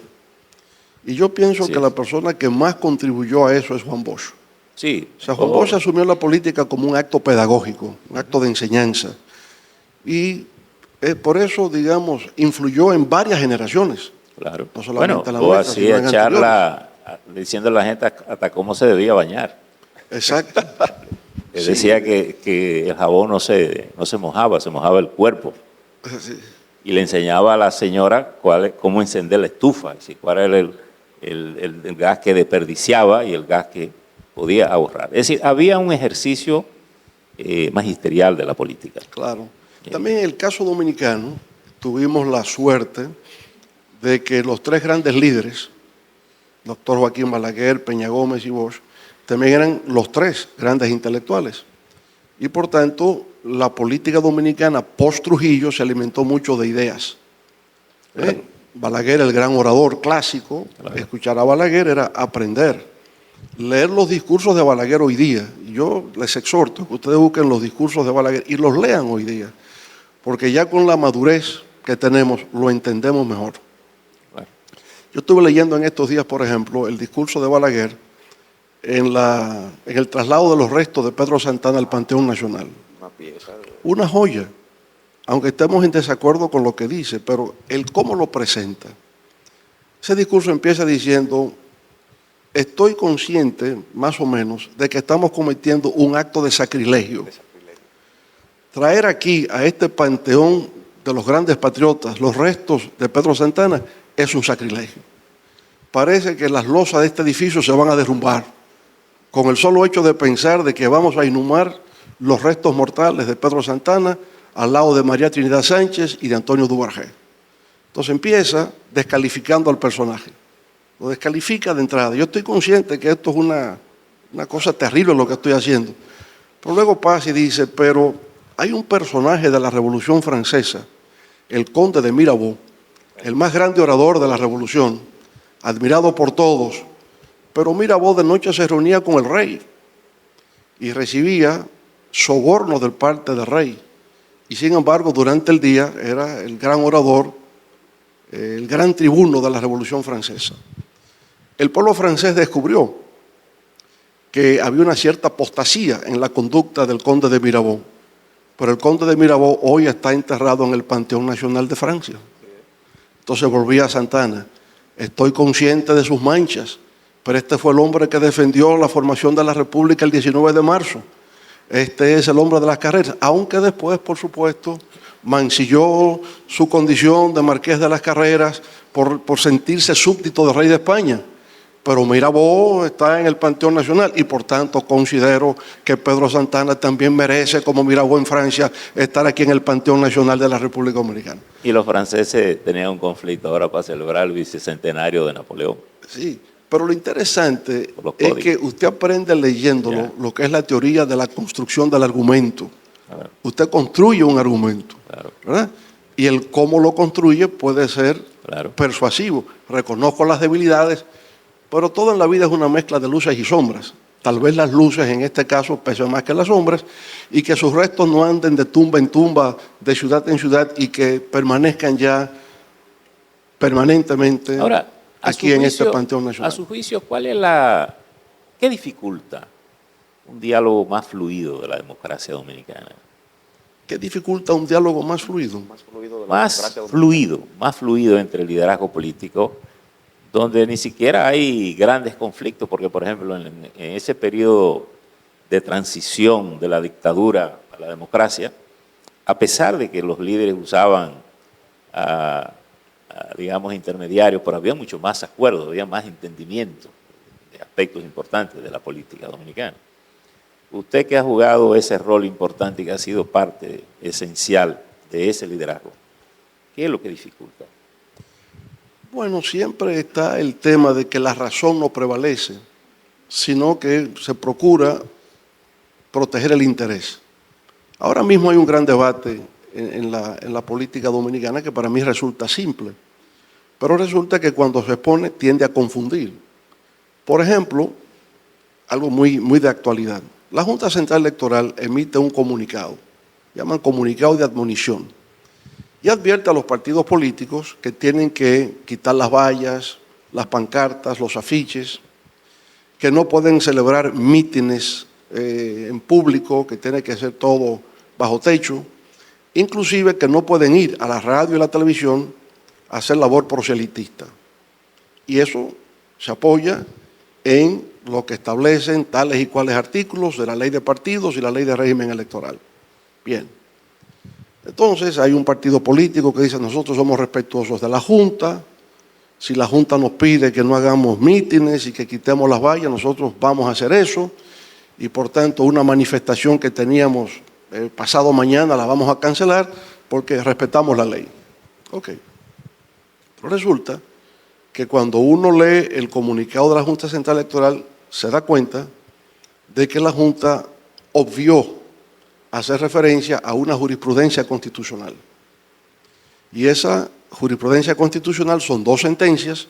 Y yo pienso que la persona que más contribuyó a eso es Juan Bosch. Sí. O sea, Juan Bosch asumió la política como un acto pedagógico, un acto de enseñanza. Y por eso, digamos, influyó en varias generaciones. Claro. No solamente bueno, la o nuestra, sino hacía en charla diciéndole a la gente hasta cómo se debía bañar. Exacto. Él decía que el jabón no se mojaba, se mojaba el cuerpo. Sí. Y le enseñaba a la señora cómo encender la estufa, es decir, cuál era el gas que desperdiciaba y el gas que podía ahorrar. Es decir, había un ejercicio magisterial de la política. Claro. También en el caso dominicano tuvimos la suerte de que los tres grandes líderes, doctor Joaquín Balaguer, Peña Gómez y Bosch, también eran los tres grandes intelectuales. Y por tanto, la política dominicana post-Trujillo se alimentó mucho de ideas. Claro. Balaguer, el gran orador clásico, claro. Escuchar a Balaguer era aprender. Leer los discursos de Balaguer hoy día. Yo les exhorto que ustedes busquen los discursos de Balaguer y los lean hoy día, porque ya con la madurez que tenemos lo entendemos mejor. Claro. Yo estuve leyendo en estos días, por ejemplo, el discurso de Balaguer en el traslado de los restos de Pedro Santana al Panteón Nacional. Una joya, aunque estemos en desacuerdo con lo que dice, pero el cómo lo presenta. Ese discurso empieza diciendo: estoy consciente, más o menos, de que estamos cometiendo un acto de sacrilegio. Traer aquí a este panteón de los grandes patriotas los restos de Pedro Santana es un sacrilegio. Parece que las losas de este edificio se van a derrumbar con el solo hecho de pensar de que vamos a inhumar los restos mortales de Pedro Santana al lado de María Trinidad Sánchez y de Antonio Duvergé. Entonces empieza descalificando al personaje. Lo descalifica de entrada. Yo estoy consciente que esto es una cosa terrible lo que estoy haciendo. Pero luego pasa y dice, pero hay un personaje de la Revolución Francesa, el conde de Mirabeau, el más grande orador de la Revolución, admirado por todos, pero Mirabeau de noche se reunía con el rey y recibía sobornos del parte del rey. y sin embargo durante el día era el gran orador, el gran tribuno de la Revolución Francesa. El pueblo francés descubrió que había una cierta apostasía en la conducta del conde de Mirabeau, pero el conde de Mirabeau hoy está enterrado en el Panteón Nacional de Francia. Entonces volví a Santana. Estoy consciente de sus manchas, pero este fue el hombre que defendió la formación de la República el 19 de marzo. Este es el hombre de las carreras, aunque después, por supuesto, mancilló su condición de marqués de las carreras por sentirse súbdito del rey de España. Pero Mirabeau está en el Panteón Nacional y por tanto considero que Pedro Santana también merece, como Mirabeau en Francia, estar aquí en el Panteón Nacional de la República Dominicana. Y los franceses tenían un conflicto ahora para celebrar el bicentenario de Napoleón. Sí, pero lo interesante es que usted aprende leyéndolo lo que es la teoría de la construcción del argumento. Claro. Usted construye un argumento, claro, ¿verdad? Y el cómo lo construye puede ser persuasivo. Reconozco las debilidades, pero todo en la vida es una mezcla de luces y sombras. Tal vez las luces en este caso pesen más que las sombras y que sus restos no anden de tumba en tumba, de ciudad en ciudad y que permanezcan ya permanentemente ahora, aquí en este Panteón Nacional. A su juicio, ¿qué dificulta un diálogo más fluido de la democracia dominicana? ¿Qué dificulta un diálogo más fluido? Más fluido entre el liderazgo político, donde ni siquiera hay grandes conflictos, porque por ejemplo en ese periodo de transición de la dictadura a la democracia, a pesar de que los líderes usaban digamos intermediarios, pero había mucho más acuerdo, había más entendimiento de aspectos importantes de la política dominicana. Usted que ha jugado ese rol importante y que ha sido parte esencial de ese liderazgo, ¿qué es lo que dificulta? Bueno, siempre está el tema de que la razón no prevalece, sino que se procura proteger el interés. Ahora mismo hay un gran debate en la política dominicana que para mí resulta simple, pero resulta que cuando se expone tiende a confundir. Por ejemplo, algo muy de actualidad. La Junta Central Electoral emite un comunicado, llaman comunicado de admonición, y advierte a los partidos políticos que tienen que quitar las vallas, las pancartas, los afiches, que no pueden celebrar mítines en público, que tiene que ser todo bajo techo, inclusive que no pueden ir a la radio y la televisión a hacer labor proselitista. Y eso se apoya en lo que establecen tales y cuales artículos de la ley de partidos y la ley de régimen electoral. Bien. Entonces hay un partido político que dice nosotros somos respetuosos de la Junta, si la Junta nos pide que no hagamos mítines y que quitemos las vallas, nosotros vamos a hacer eso y por tanto una manifestación que teníamos pasado mañana la vamos a cancelar porque respetamos la ley. Ok. Pero resulta que cuando uno lee el comunicado de la Junta Central Electoral se da cuenta de que la Junta obvió hacer referencia a una jurisprudencia constitucional. Y esa jurisprudencia constitucional son dos sentencias,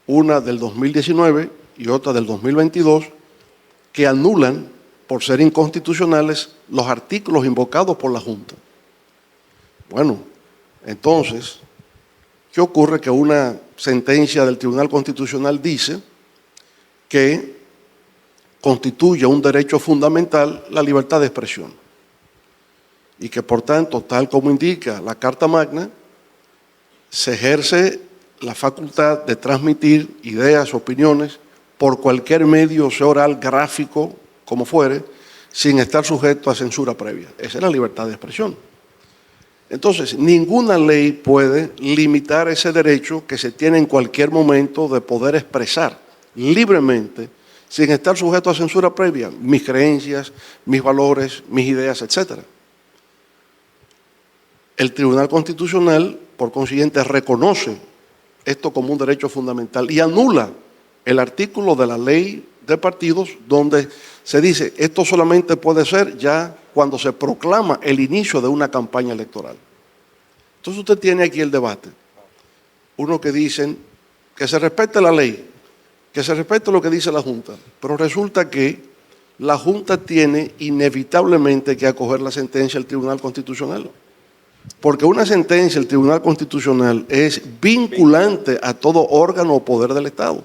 una del 2019 y otra del 2022, que anulan, por ser inconstitucionales, los artículos invocados por la Junta. Bueno, entonces, ¿qué ocurre? Que una sentencia del Tribunal Constitucional dice que constituye un derecho fundamental la libertad de expresión y que por tanto, tal como indica la Carta Magna, se ejerce la facultad de transmitir ideas, opiniones, por cualquier medio, sea oral, gráfico, como fuere, sin estar sujeto a censura previa. Esa es la libertad de expresión. Entonces, ninguna ley puede limitar ese derecho que se tiene en cualquier momento de poder expresar libremente, sin estar sujeto a censura previa, mis creencias, mis valores, mis ideas, etc. El Tribunal Constitucional, por consiguiente, reconoce esto como un derecho fundamental y anula el artículo de la ley de partidos donde se dice esto solamente puede ser ya cuando se proclama el inicio de una campaña electoral. Entonces usted tiene aquí el debate. Uno que dicen que se respete la ley, que se respete lo que dice la Junta, pero resulta que la Junta tiene inevitablemente que acoger la sentencia del Tribunal Constitucional. Porque una sentencia del Tribunal Constitucional es vinculante a todo órgano o poder del Estado.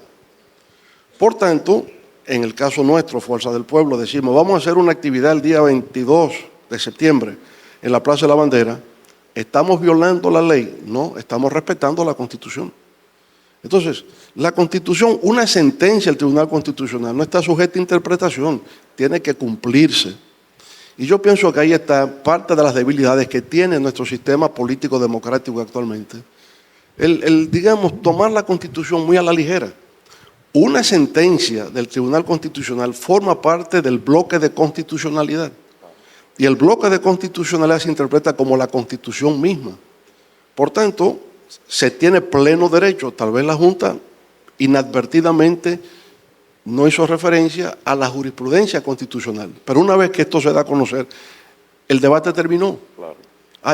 Por tanto, en el caso nuestro, Fuerza del Pueblo, decimos, vamos a hacer una actividad el día 22 de septiembre en la Plaza de la Bandera. ¿Estamos violando la ley? No, estamos respetando la Constitución. Entonces, la Constitución, una sentencia del Tribunal Constitucional no está sujeta a interpretación, tiene que cumplirse. Y yo pienso que ahí está parte de las debilidades que tiene nuestro sistema político democrático actualmente. Digamos, tomar la Constitución muy a la ligera. Una sentencia del Tribunal Constitucional forma parte del bloque de constitucionalidad. Y el bloque de constitucionalidad se interpreta como la Constitución misma. Por tanto, se tiene pleno derecho. Tal vez la Junta inadvertidamente no hizo referencia a la jurisprudencia constitucional. Pero una vez que esto se da a conocer, el debate terminó. Claro.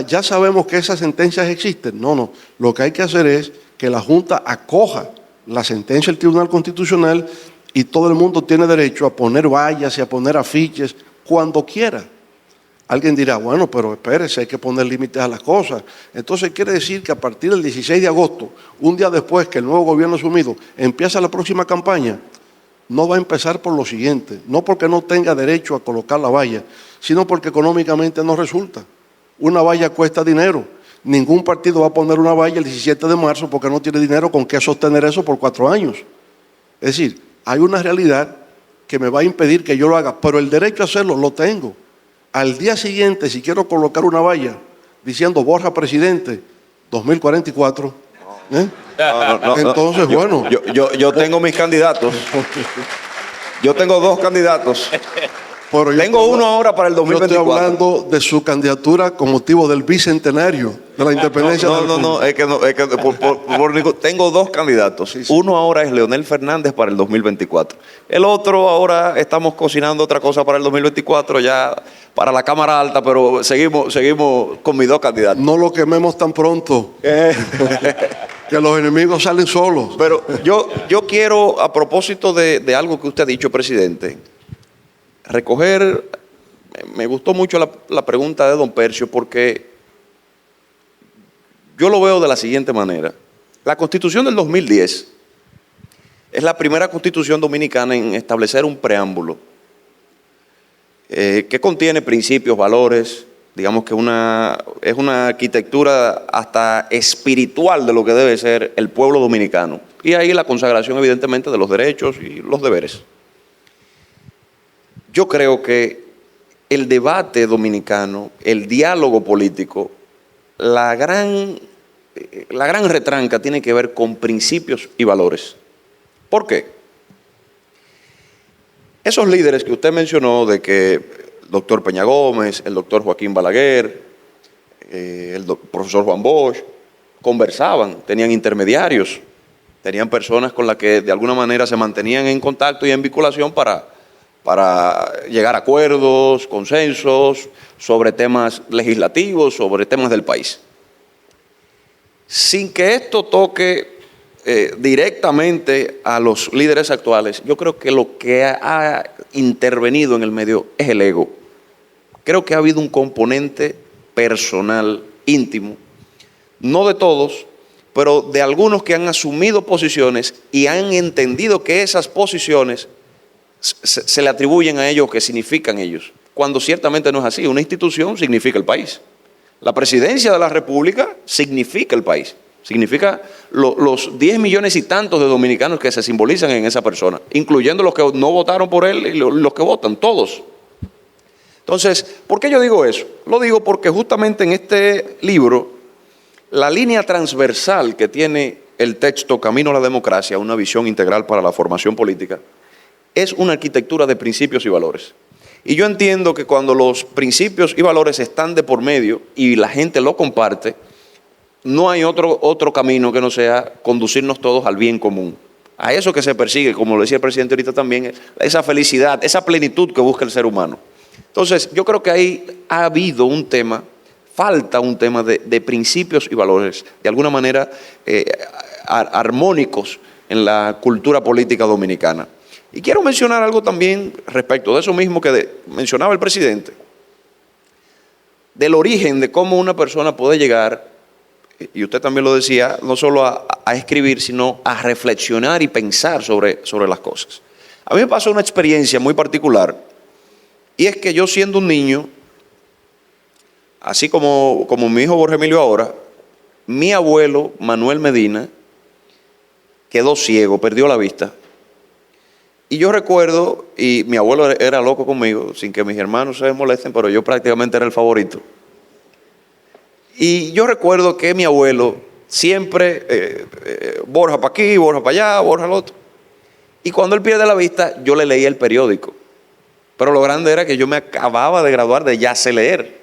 Ya sabemos que esas sentencias existen. No. Lo que hay que hacer es que la Junta acoja la sentencia del Tribunal Constitucional y todo el mundo tiene derecho a poner vallas y a poner afiches cuando quiera. Alguien dirá, bueno, pero espérese, hay que poner límites a las cosas. Entonces quiere decir que a partir del 16 de agosto, un día después que el nuevo gobierno asumido empieza la próxima campaña, no va a empezar por lo siguiente, no porque no tenga derecho a colocar la valla, sino porque económicamente no resulta. Una valla cuesta dinero. Ningún partido va a poner una valla el 17 de marzo porque no tiene dinero con qué sostener eso por 4 años. Es decir, hay una realidad que me va a impedir que yo lo haga, pero el derecho a hacerlo lo tengo. Al día siguiente, si quiero colocar una valla diciendo Borja presidente 2044, entonces, bueno. Yo tengo mis candidatos. Yo tengo 2 candidatos. Tengo uno ahora para el 2024. Yo estoy hablando de su candidatura con motivo del bicentenario de la independencia. Tengo 2 candidatos. Sí. Uno ahora es Leonel Fernández para el 2024. El otro ahora estamos cocinando otra cosa para el 2024 ya para la Cámara Alta, pero seguimos con mis 2 candidatos. No lo quememos tan pronto. Que los enemigos salen solos. Pero yo quiero, a propósito de algo que usted ha dicho, presidente, recoger, me gustó mucho la pregunta de don Percio, porque yo lo veo de la siguiente manera. La Constitución del 2010 es la primera Constitución dominicana en establecer un preámbulo que contiene principios, valores, digamos que es una arquitectura hasta espiritual de lo que debe ser el pueblo dominicano. Y ahí la consagración, evidentemente, de los derechos y los deberes. Yo creo que el debate dominicano, el diálogo político, la gran retranca tiene que ver con principios y valores. ¿Por qué? Esos líderes que usted mencionó, de que el doctor Peña Gómez, el doctor Joaquín Balaguer, el profesor Juan Bosch, conversaban, tenían intermediarios, tenían personas con las que de alguna manera se mantenían en contacto y en vinculación para llegar a acuerdos, consensos sobre temas legislativos, sobre temas del país. Sin que esto toque directamente a los líderes actuales, yo creo que lo que ha intervenido en el medio es el ego. Creo que ha habido un componente personal, íntimo, no de todos, pero de algunos que han asumido posiciones y han entendido que esas posiciones se le atribuyen a ellos, que significan ellos, cuando ciertamente no es así. Una institución significa el país. La presidencia de la República significa el país, significa los 10 millones y tantos de dominicanos que se simbolizan en esa persona, incluyendo los que no votaron por él y los que votan, todos. Entonces, ¿por qué yo digo eso? Lo digo porque justamente en este libro, la línea transversal que tiene el texto Camino a la Democracia, una visión integral para la formación política, es una arquitectura de principios y valores. Y yo entiendo que cuando los principios y valores están de por medio y la gente lo comparte, no hay otro camino que no sea conducirnos todos al bien común. A eso que se persigue, como lo decía el presidente ahorita también, esa felicidad, esa plenitud que busca el ser humano. Entonces, yo creo que ahí ha habido un tema, falta un tema de principios y valores, de alguna manera armónicos en la cultura política dominicana. Y quiero mencionar algo también respecto de eso mismo que mencionaba el presidente. del origen de cómo una persona puede llegar, y usted también lo decía, no solo a escribir, sino a reflexionar y pensar sobre las cosas. A mí me pasó una experiencia muy particular, y es que yo siendo un niño, así como mi hijo Borja Emilio ahora, mi abuelo Manuel Medina quedó ciego, perdió la vista. Y yo recuerdo, y mi abuelo era loco conmigo, sin que mis hermanos se molesten, pero yo prácticamente era el favorito. Y yo recuerdo que mi abuelo siempre, Borja para aquí, Borja para allá, Borja al otro. Y cuando él pierde la vista, yo le leía el periódico. Pero lo grande era que yo me acababa de graduar de ya sé leer.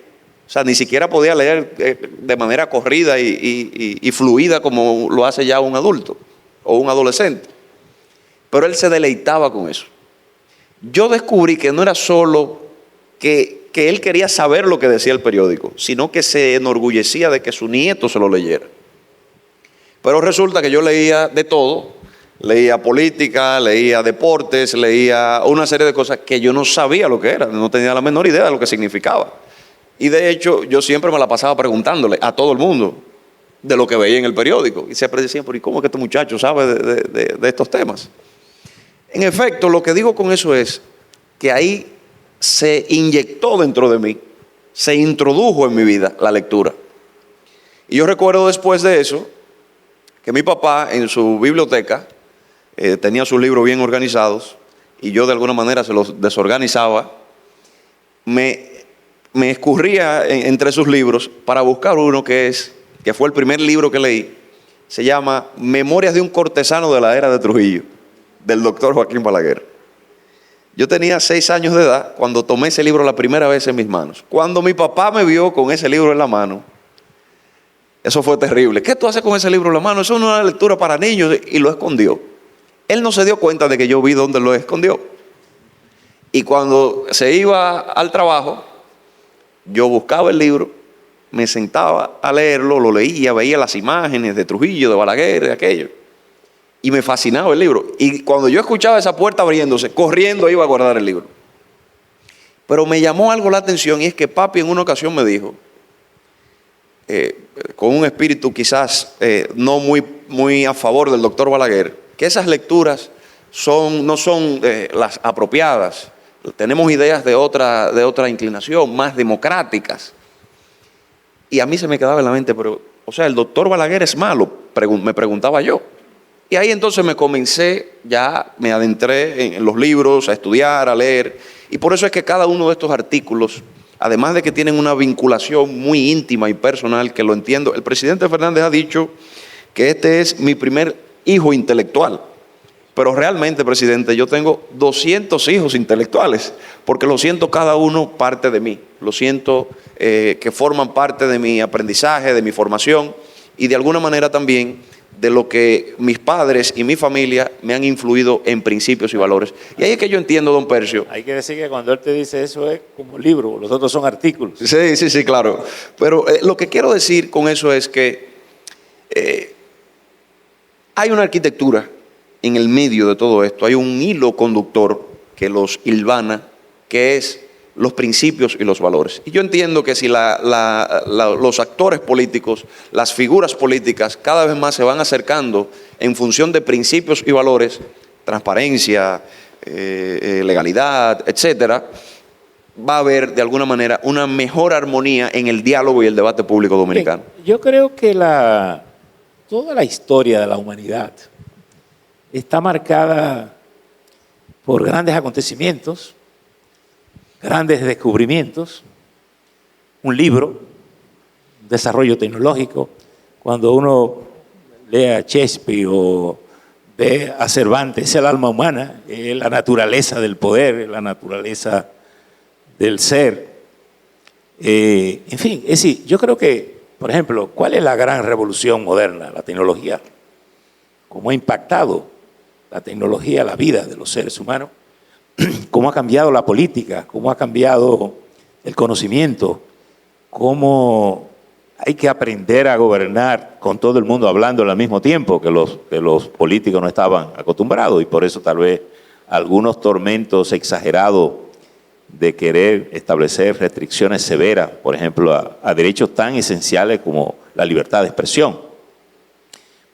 O sea, ni siquiera podía leer de manera corrida y fluida como lo hace ya un adulto o un adolescente. Pero él se deleitaba con eso. Yo descubrí que no era solo que él quería saber lo que decía el periódico, sino que se enorgullecía de que su nieto se lo leyera. Pero resulta que yo leía de todo, leía política, leía deportes, leía una serie de cosas que yo no sabía lo que era, no tenía la menor idea de lo que significaba. Y de hecho yo siempre me la pasaba preguntándole a todo el mundo de lo que veía en el periódico. Y siempre decían, ¿pero y cómo es que este muchacho sabe de estos temas? En efecto, lo que digo con eso es que ahí se inyectó dentro de mí, se introdujo en mi vida la lectura. Y yo recuerdo después de eso, que mi papá en su biblioteca tenía sus libros bien organizados, y yo de alguna manera se los desorganizaba, me escurría entre sus libros para buscar uno que fue el primer libro que leí. Se llama Memorias de un cortesano de la era de Trujillo, del doctor Joaquín Balaguer. Yo tenía 6 años de edad cuando tomé ese libro la primera vez en mis manos. Cuando mi papá me vio con ese libro en la mano, eso fue terrible. ¿Qué tú haces con ese libro en la mano? Eso no es una lectura para niños. Y lo escondió. Él no se dio cuenta de que yo vi dónde lo escondió. Y cuando se iba al trabajo, yo buscaba el libro, me sentaba a leerlo, lo leía, veía las imágenes de Trujillo, de Balaguer, de aquello. Y me fascinaba el libro. Y cuando yo escuchaba esa puerta abriéndose, corriendo iba a guardar el libro. Pero me llamó algo la atención, y es que papi en una ocasión me dijo, con un espíritu quizás no muy a favor del doctor Balaguer, que esas lecturas no son las apropiadas. Tenemos ideas de otra inclinación, más democráticas. Y a mí se me quedaba en la mente, pero, o sea, ¿el doctor Balaguer es malo? Me preguntaba yo. Y ahí entonces me adentré en los libros, a estudiar, a leer. Y por eso es que cada uno de estos artículos, además de que tienen una vinculación muy íntima y personal, que lo entiendo, el presidente Fernández ha dicho que este es mi primer hijo intelectual. Pero realmente, presidente, yo tengo 200 hijos intelectuales, porque lo siento cada uno parte de mí. Lo siento que forman parte de mi aprendizaje, de mi formación, y de alguna manera también de lo que mis padres y mi familia me han influido en principios y valores. Y ahí es que yo entiendo, don Percio. Hay que decir que cuando él te dice eso es como libro, los otros son artículos. Sí, claro. Pero lo que quiero decir con eso es que hay una arquitectura en el medio de todo esto, hay un hilo conductor que los hilvana, que es los principios y los valores. Y yo entiendo que si los actores políticos, las figuras políticas, cada vez más se van acercando en función de principios y valores, transparencia, legalidad, etcétera, va a haber de alguna manera una mejor armonía en el diálogo y el debate público dominicano. Yo creo que toda la historia de la humanidad está marcada por grandes acontecimientos, grandes descubrimientos, un libro, un desarrollo tecnológico. Cuando uno lee a Shakespeare o ve a Cervantes, es el alma humana, es la naturaleza del poder, es la naturaleza del ser. En fin, es decir, yo creo que, por ejemplo, ¿cuál es la gran revolución moderna? La tecnología. ¿Cómo ha impactado la tecnología la vida de los seres humanos? Cómo ha cambiado la política, cómo ha cambiado el conocimiento, cómo hay que aprender a gobernar con todo el mundo hablando al mismo tiempo, que los políticos no estaban acostumbrados, y por eso tal vez algunos tormentos exagerados de querer establecer restricciones severas, por ejemplo, a derechos tan esenciales como la libertad de expresión.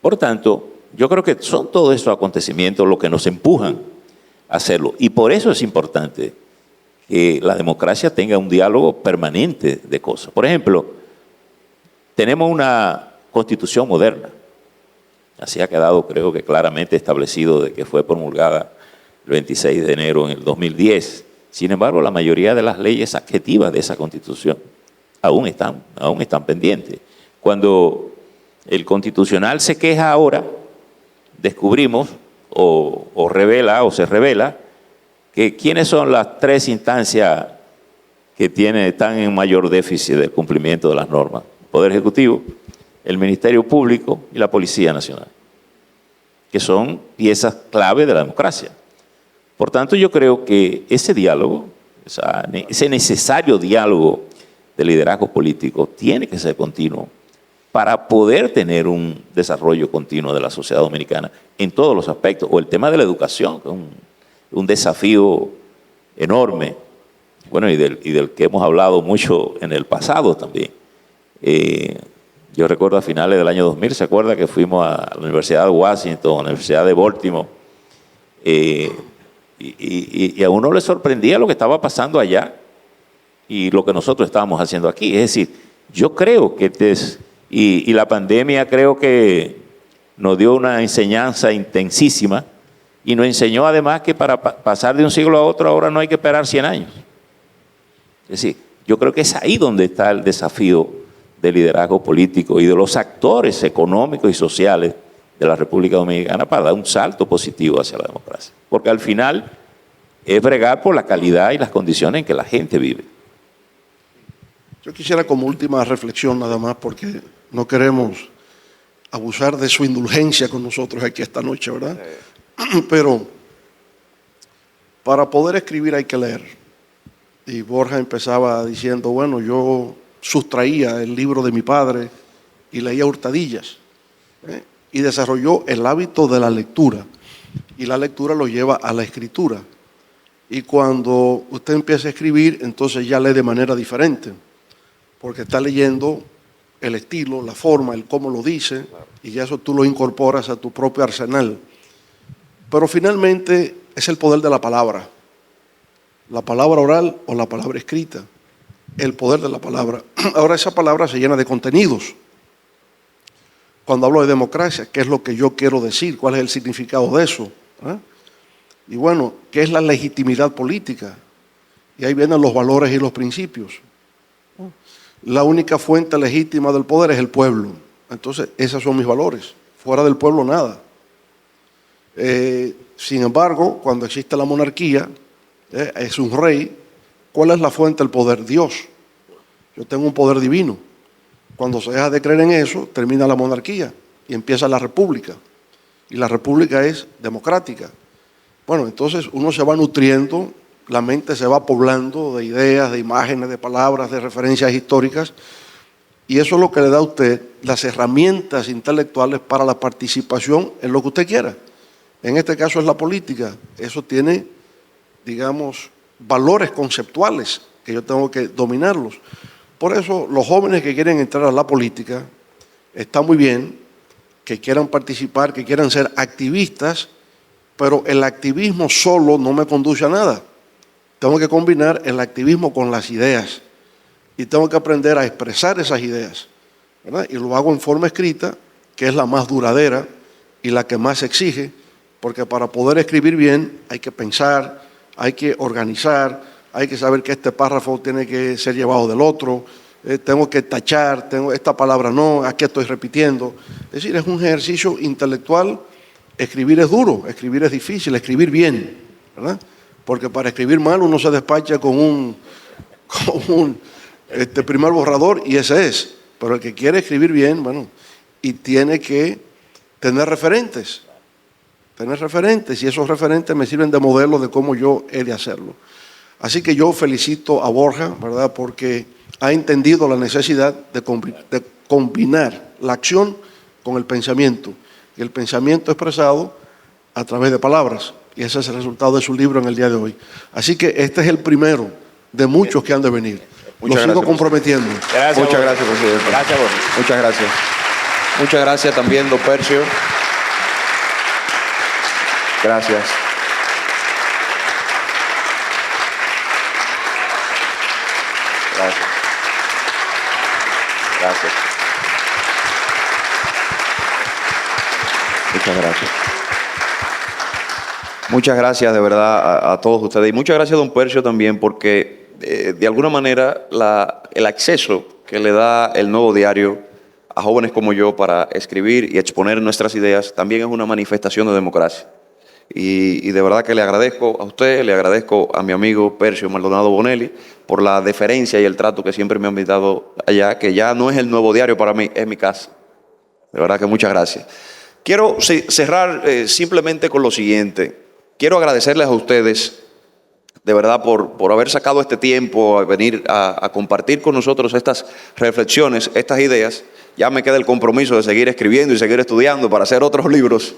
Por tanto, yo creo que son todos esos acontecimientos los que nos empujan a hacerlo. Y por eso es importante que la democracia tenga un diálogo permanente de cosas. Por ejemplo, tenemos una constitución moderna. Así ha quedado, creo que claramente establecido de que fue promulgada el 26 de enero en el 2010. Sin embargo, la mayoría de las leyes adjetivas de esa constitución aún están pendientes. Cuando el Constitucional se queja ahora, descubrimos o revela o se revela que quiénes son las tres instancias que están en mayor déficit del cumplimiento de las normas: el Poder Ejecutivo, el Ministerio Público y la Policía Nacional, que son piezas clave de la democracia. Por tanto, yo creo que ese diálogo, ese necesario diálogo de liderazgo político tiene que ser continuo para poder tener un desarrollo continuo de la sociedad dominicana en todos los aspectos. O el tema de la educación, que es un desafío enorme, bueno, y del que hemos hablado mucho en el pasado también. Yo recuerdo a finales del año 2000, ¿se acuerda que fuimos a la Universidad de Washington, a la Universidad de Baltimore? Y a uno le sorprendía lo que estaba pasando allá y lo que nosotros estábamos haciendo aquí. Es decir, yo creo que y la pandemia creo que nos dio una enseñanza intensísima y nos enseñó además que para pasar de un siglo a otro ahora no hay que esperar 100 años. Es decir, yo creo que es ahí donde está el desafío del liderazgo político y de los actores económicos y sociales de la República Dominicana para dar un salto positivo hacia la democracia. Porque al final es bregar por la calidad y las condiciones en que la gente vive. Yo quisiera como última reflexión nada más, porque no queremos abusar de su indulgencia con nosotros aquí esta noche, ¿verdad? Pero para poder escribir hay que leer. Y Borja empezaba diciendo, bueno, yo sustraía el libro de mi padre y leía hurtadillas. Y desarrolló el hábito de la lectura. Y la lectura lo lleva a la escritura. Y cuando usted empieza a escribir, entonces ya lee de manera diferente. Porque está leyendo el estilo, la forma, el cómo lo dice, y ya eso tú lo incorporas a tu propio arsenal. Pero finalmente es el poder de la palabra oral o la palabra escrita, el poder de la palabra. Ahora esa palabra se llena de contenidos. Cuando hablo de democracia, ¿qué es lo que yo quiero decir? ¿Cuál es el significado de eso? Y bueno, ¿qué es la legitimidad política? Y ahí vienen los valores y los principios. La única fuente legítima del poder es el pueblo. Entonces, esos son mis valores. Fuera del pueblo, nada. Sin embargo, cuando existe la monarquía, es un rey. ¿Cuál es la fuente del poder? Dios. Yo tengo un poder divino. Cuando se deja de creer en eso, termina la monarquía y empieza la república. Y la república es democrática. Bueno, entonces uno se va nutriendo, la mente se va poblando de ideas, de imágenes, de palabras, de referencias históricas, y eso es lo que le da a usted las herramientas intelectuales para la participación en lo que usted quiera. En este caso es la política. Eso tiene, digamos, valores conceptuales que yo tengo que dominarlos. Por eso los jóvenes que quieren entrar a la política, está muy bien que quieran participar, que quieran ser activistas, pero el activismo solo no me conduce a nada. Tengo que combinar el activismo con las ideas y tengo que aprender a expresar esas ideas, ¿verdad? Y lo hago en forma escrita, que es la más duradera y la que más exige, porque para poder escribir bien hay que pensar, hay que organizar, hay que saber que este párrafo tiene que ser llevado del otro, tengo que tachar, esta palabra no, aquí estoy repitiendo. Es decir, es un ejercicio intelectual. Escribir es duro, escribir es difícil, escribir bien, ¿verdad? Porque para escribir mal uno se despacha con un primer borrador y ese es. Pero el que quiere escribir bien, bueno, y tiene que tener referentes, y esos referentes me sirven de modelo de cómo yo he de hacerlo. Así que yo felicito a Borja, ¿verdad? Porque ha entendido la necesidad de combinar la acción con el pensamiento. Y el pensamiento expresado a través de palabras. Y ese es el resultado de su libro en el día de hoy. Así que este es el primero de muchos que han de venir. Lo sigo comprometiendo. Gracias, muchas gracias, presidente. Gracias, Borja. Muchas gracias. Muchas gracias también, don Percio. Gracias. Gracias. Gracias. Muchas gracias. Muchas gracias de verdad a todos ustedes. Y muchas gracias, don Percio, también, porque de alguna manera el acceso que le da el Nuevo Diario a jóvenes como yo para escribir y exponer nuestras ideas también es una manifestación de democracia. Y de verdad que le agradezco a usted, le agradezco a mi amigo Percio Maldonado Bonelli por la deferencia y el trato que siempre me han invitado allá, que ya no es el Nuevo Diario para mí, es mi casa. De verdad que muchas gracias. Quiero cerrar simplemente con lo siguiente. Quiero agradecerles a ustedes de verdad por haber sacado este tiempo a venir a compartir con nosotros estas reflexiones, estas ideas. Ya me queda el compromiso de seguir escribiendo y seguir estudiando para hacer otros libros.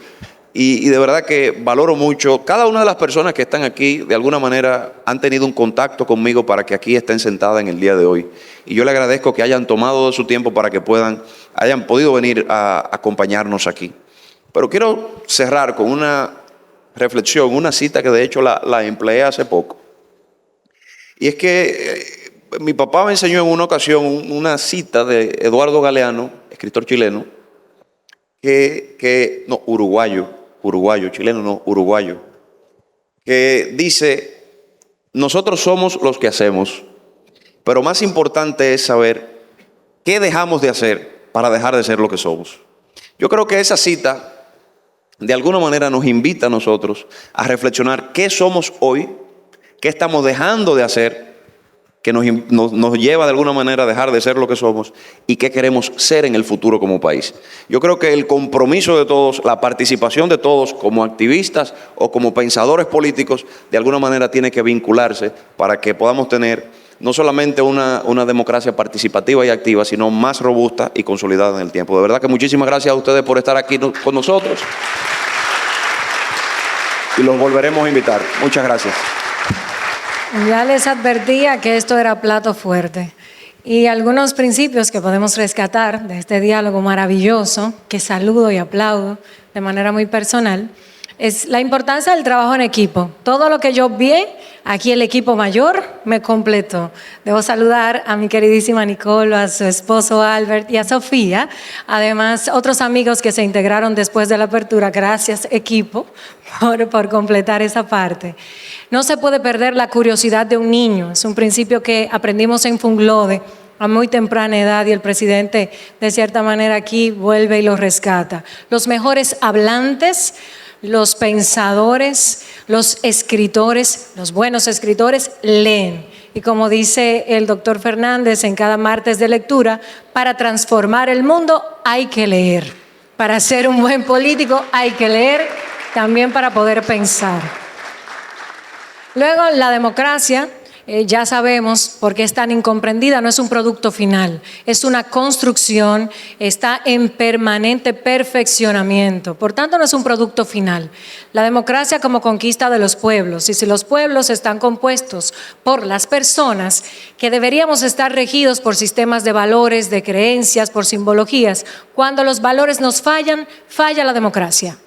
Y de verdad que valoro mucho. Cada una de las personas que están aquí, de alguna manera, han tenido un contacto conmigo para que aquí estén sentadas en el día de hoy. Y yo le agradezco que hayan tomado su tiempo para que hayan podido venir a acompañarnos aquí. Pero quiero cerrar con una reflexión, una cita que de hecho la empleé hace poco. Y es que mi papá me enseñó en una ocasión una cita de Eduardo Galeano, escritor chileno, uruguayo, que dice: nosotros somos los que hacemos, pero más importante es saber qué dejamos de hacer para dejar de ser lo que somos. Yo creo que esa cita de alguna manera nos invita a nosotros a reflexionar qué somos hoy, qué estamos dejando de hacer, que nos lleva de alguna manera a dejar de ser lo que somos y qué queremos ser en el futuro como país. Yo creo que el compromiso de todos, la participación de todos como activistas o como pensadores políticos, de alguna manera tiene que vincularse para que podamos tener no solamente una democracia participativa y activa, sino más robusta y consolidada en el tiempo. De verdad que muchísimas gracias a ustedes por estar aquí con nosotros y los volveremos a invitar. Muchas gracias. Ya les advertía que esto era plato fuerte. Y algunos principios que podemos rescatar de este diálogo maravilloso, que saludo y aplaudo de manera muy personal, es la importancia del trabajo en equipo. Todo lo que yo vi, aquí el equipo mayor me completó. Debo saludar a mi queridísima Nicole, a su esposo Albert y a Sofía. Además, otros amigos que se integraron después de la apertura. Gracias, equipo, por completar esa parte. No se puede perder la curiosidad de un niño. Es un principio que aprendimos en Funglode a muy temprana edad y el presidente, de cierta manera, aquí vuelve y lo rescata. Los mejores hablantes, los pensadores, los escritores, los buenos escritores leen. Y como dice el doctor Fernández en cada martes de lectura, para transformar el mundo hay que leer. Para ser un buen político hay que leer, también para poder pensar. Luego, la democracia, ya sabemos por qué es tan incomprendida, no es un producto final, es una construcción, está en permanente perfeccionamiento, por tanto no es un producto final. La democracia como conquista de los pueblos, y si los pueblos están compuestos por las personas, que deberíamos estar regidos por sistemas de valores, de creencias, por simbologías, cuando los valores nos fallan, falla la democracia.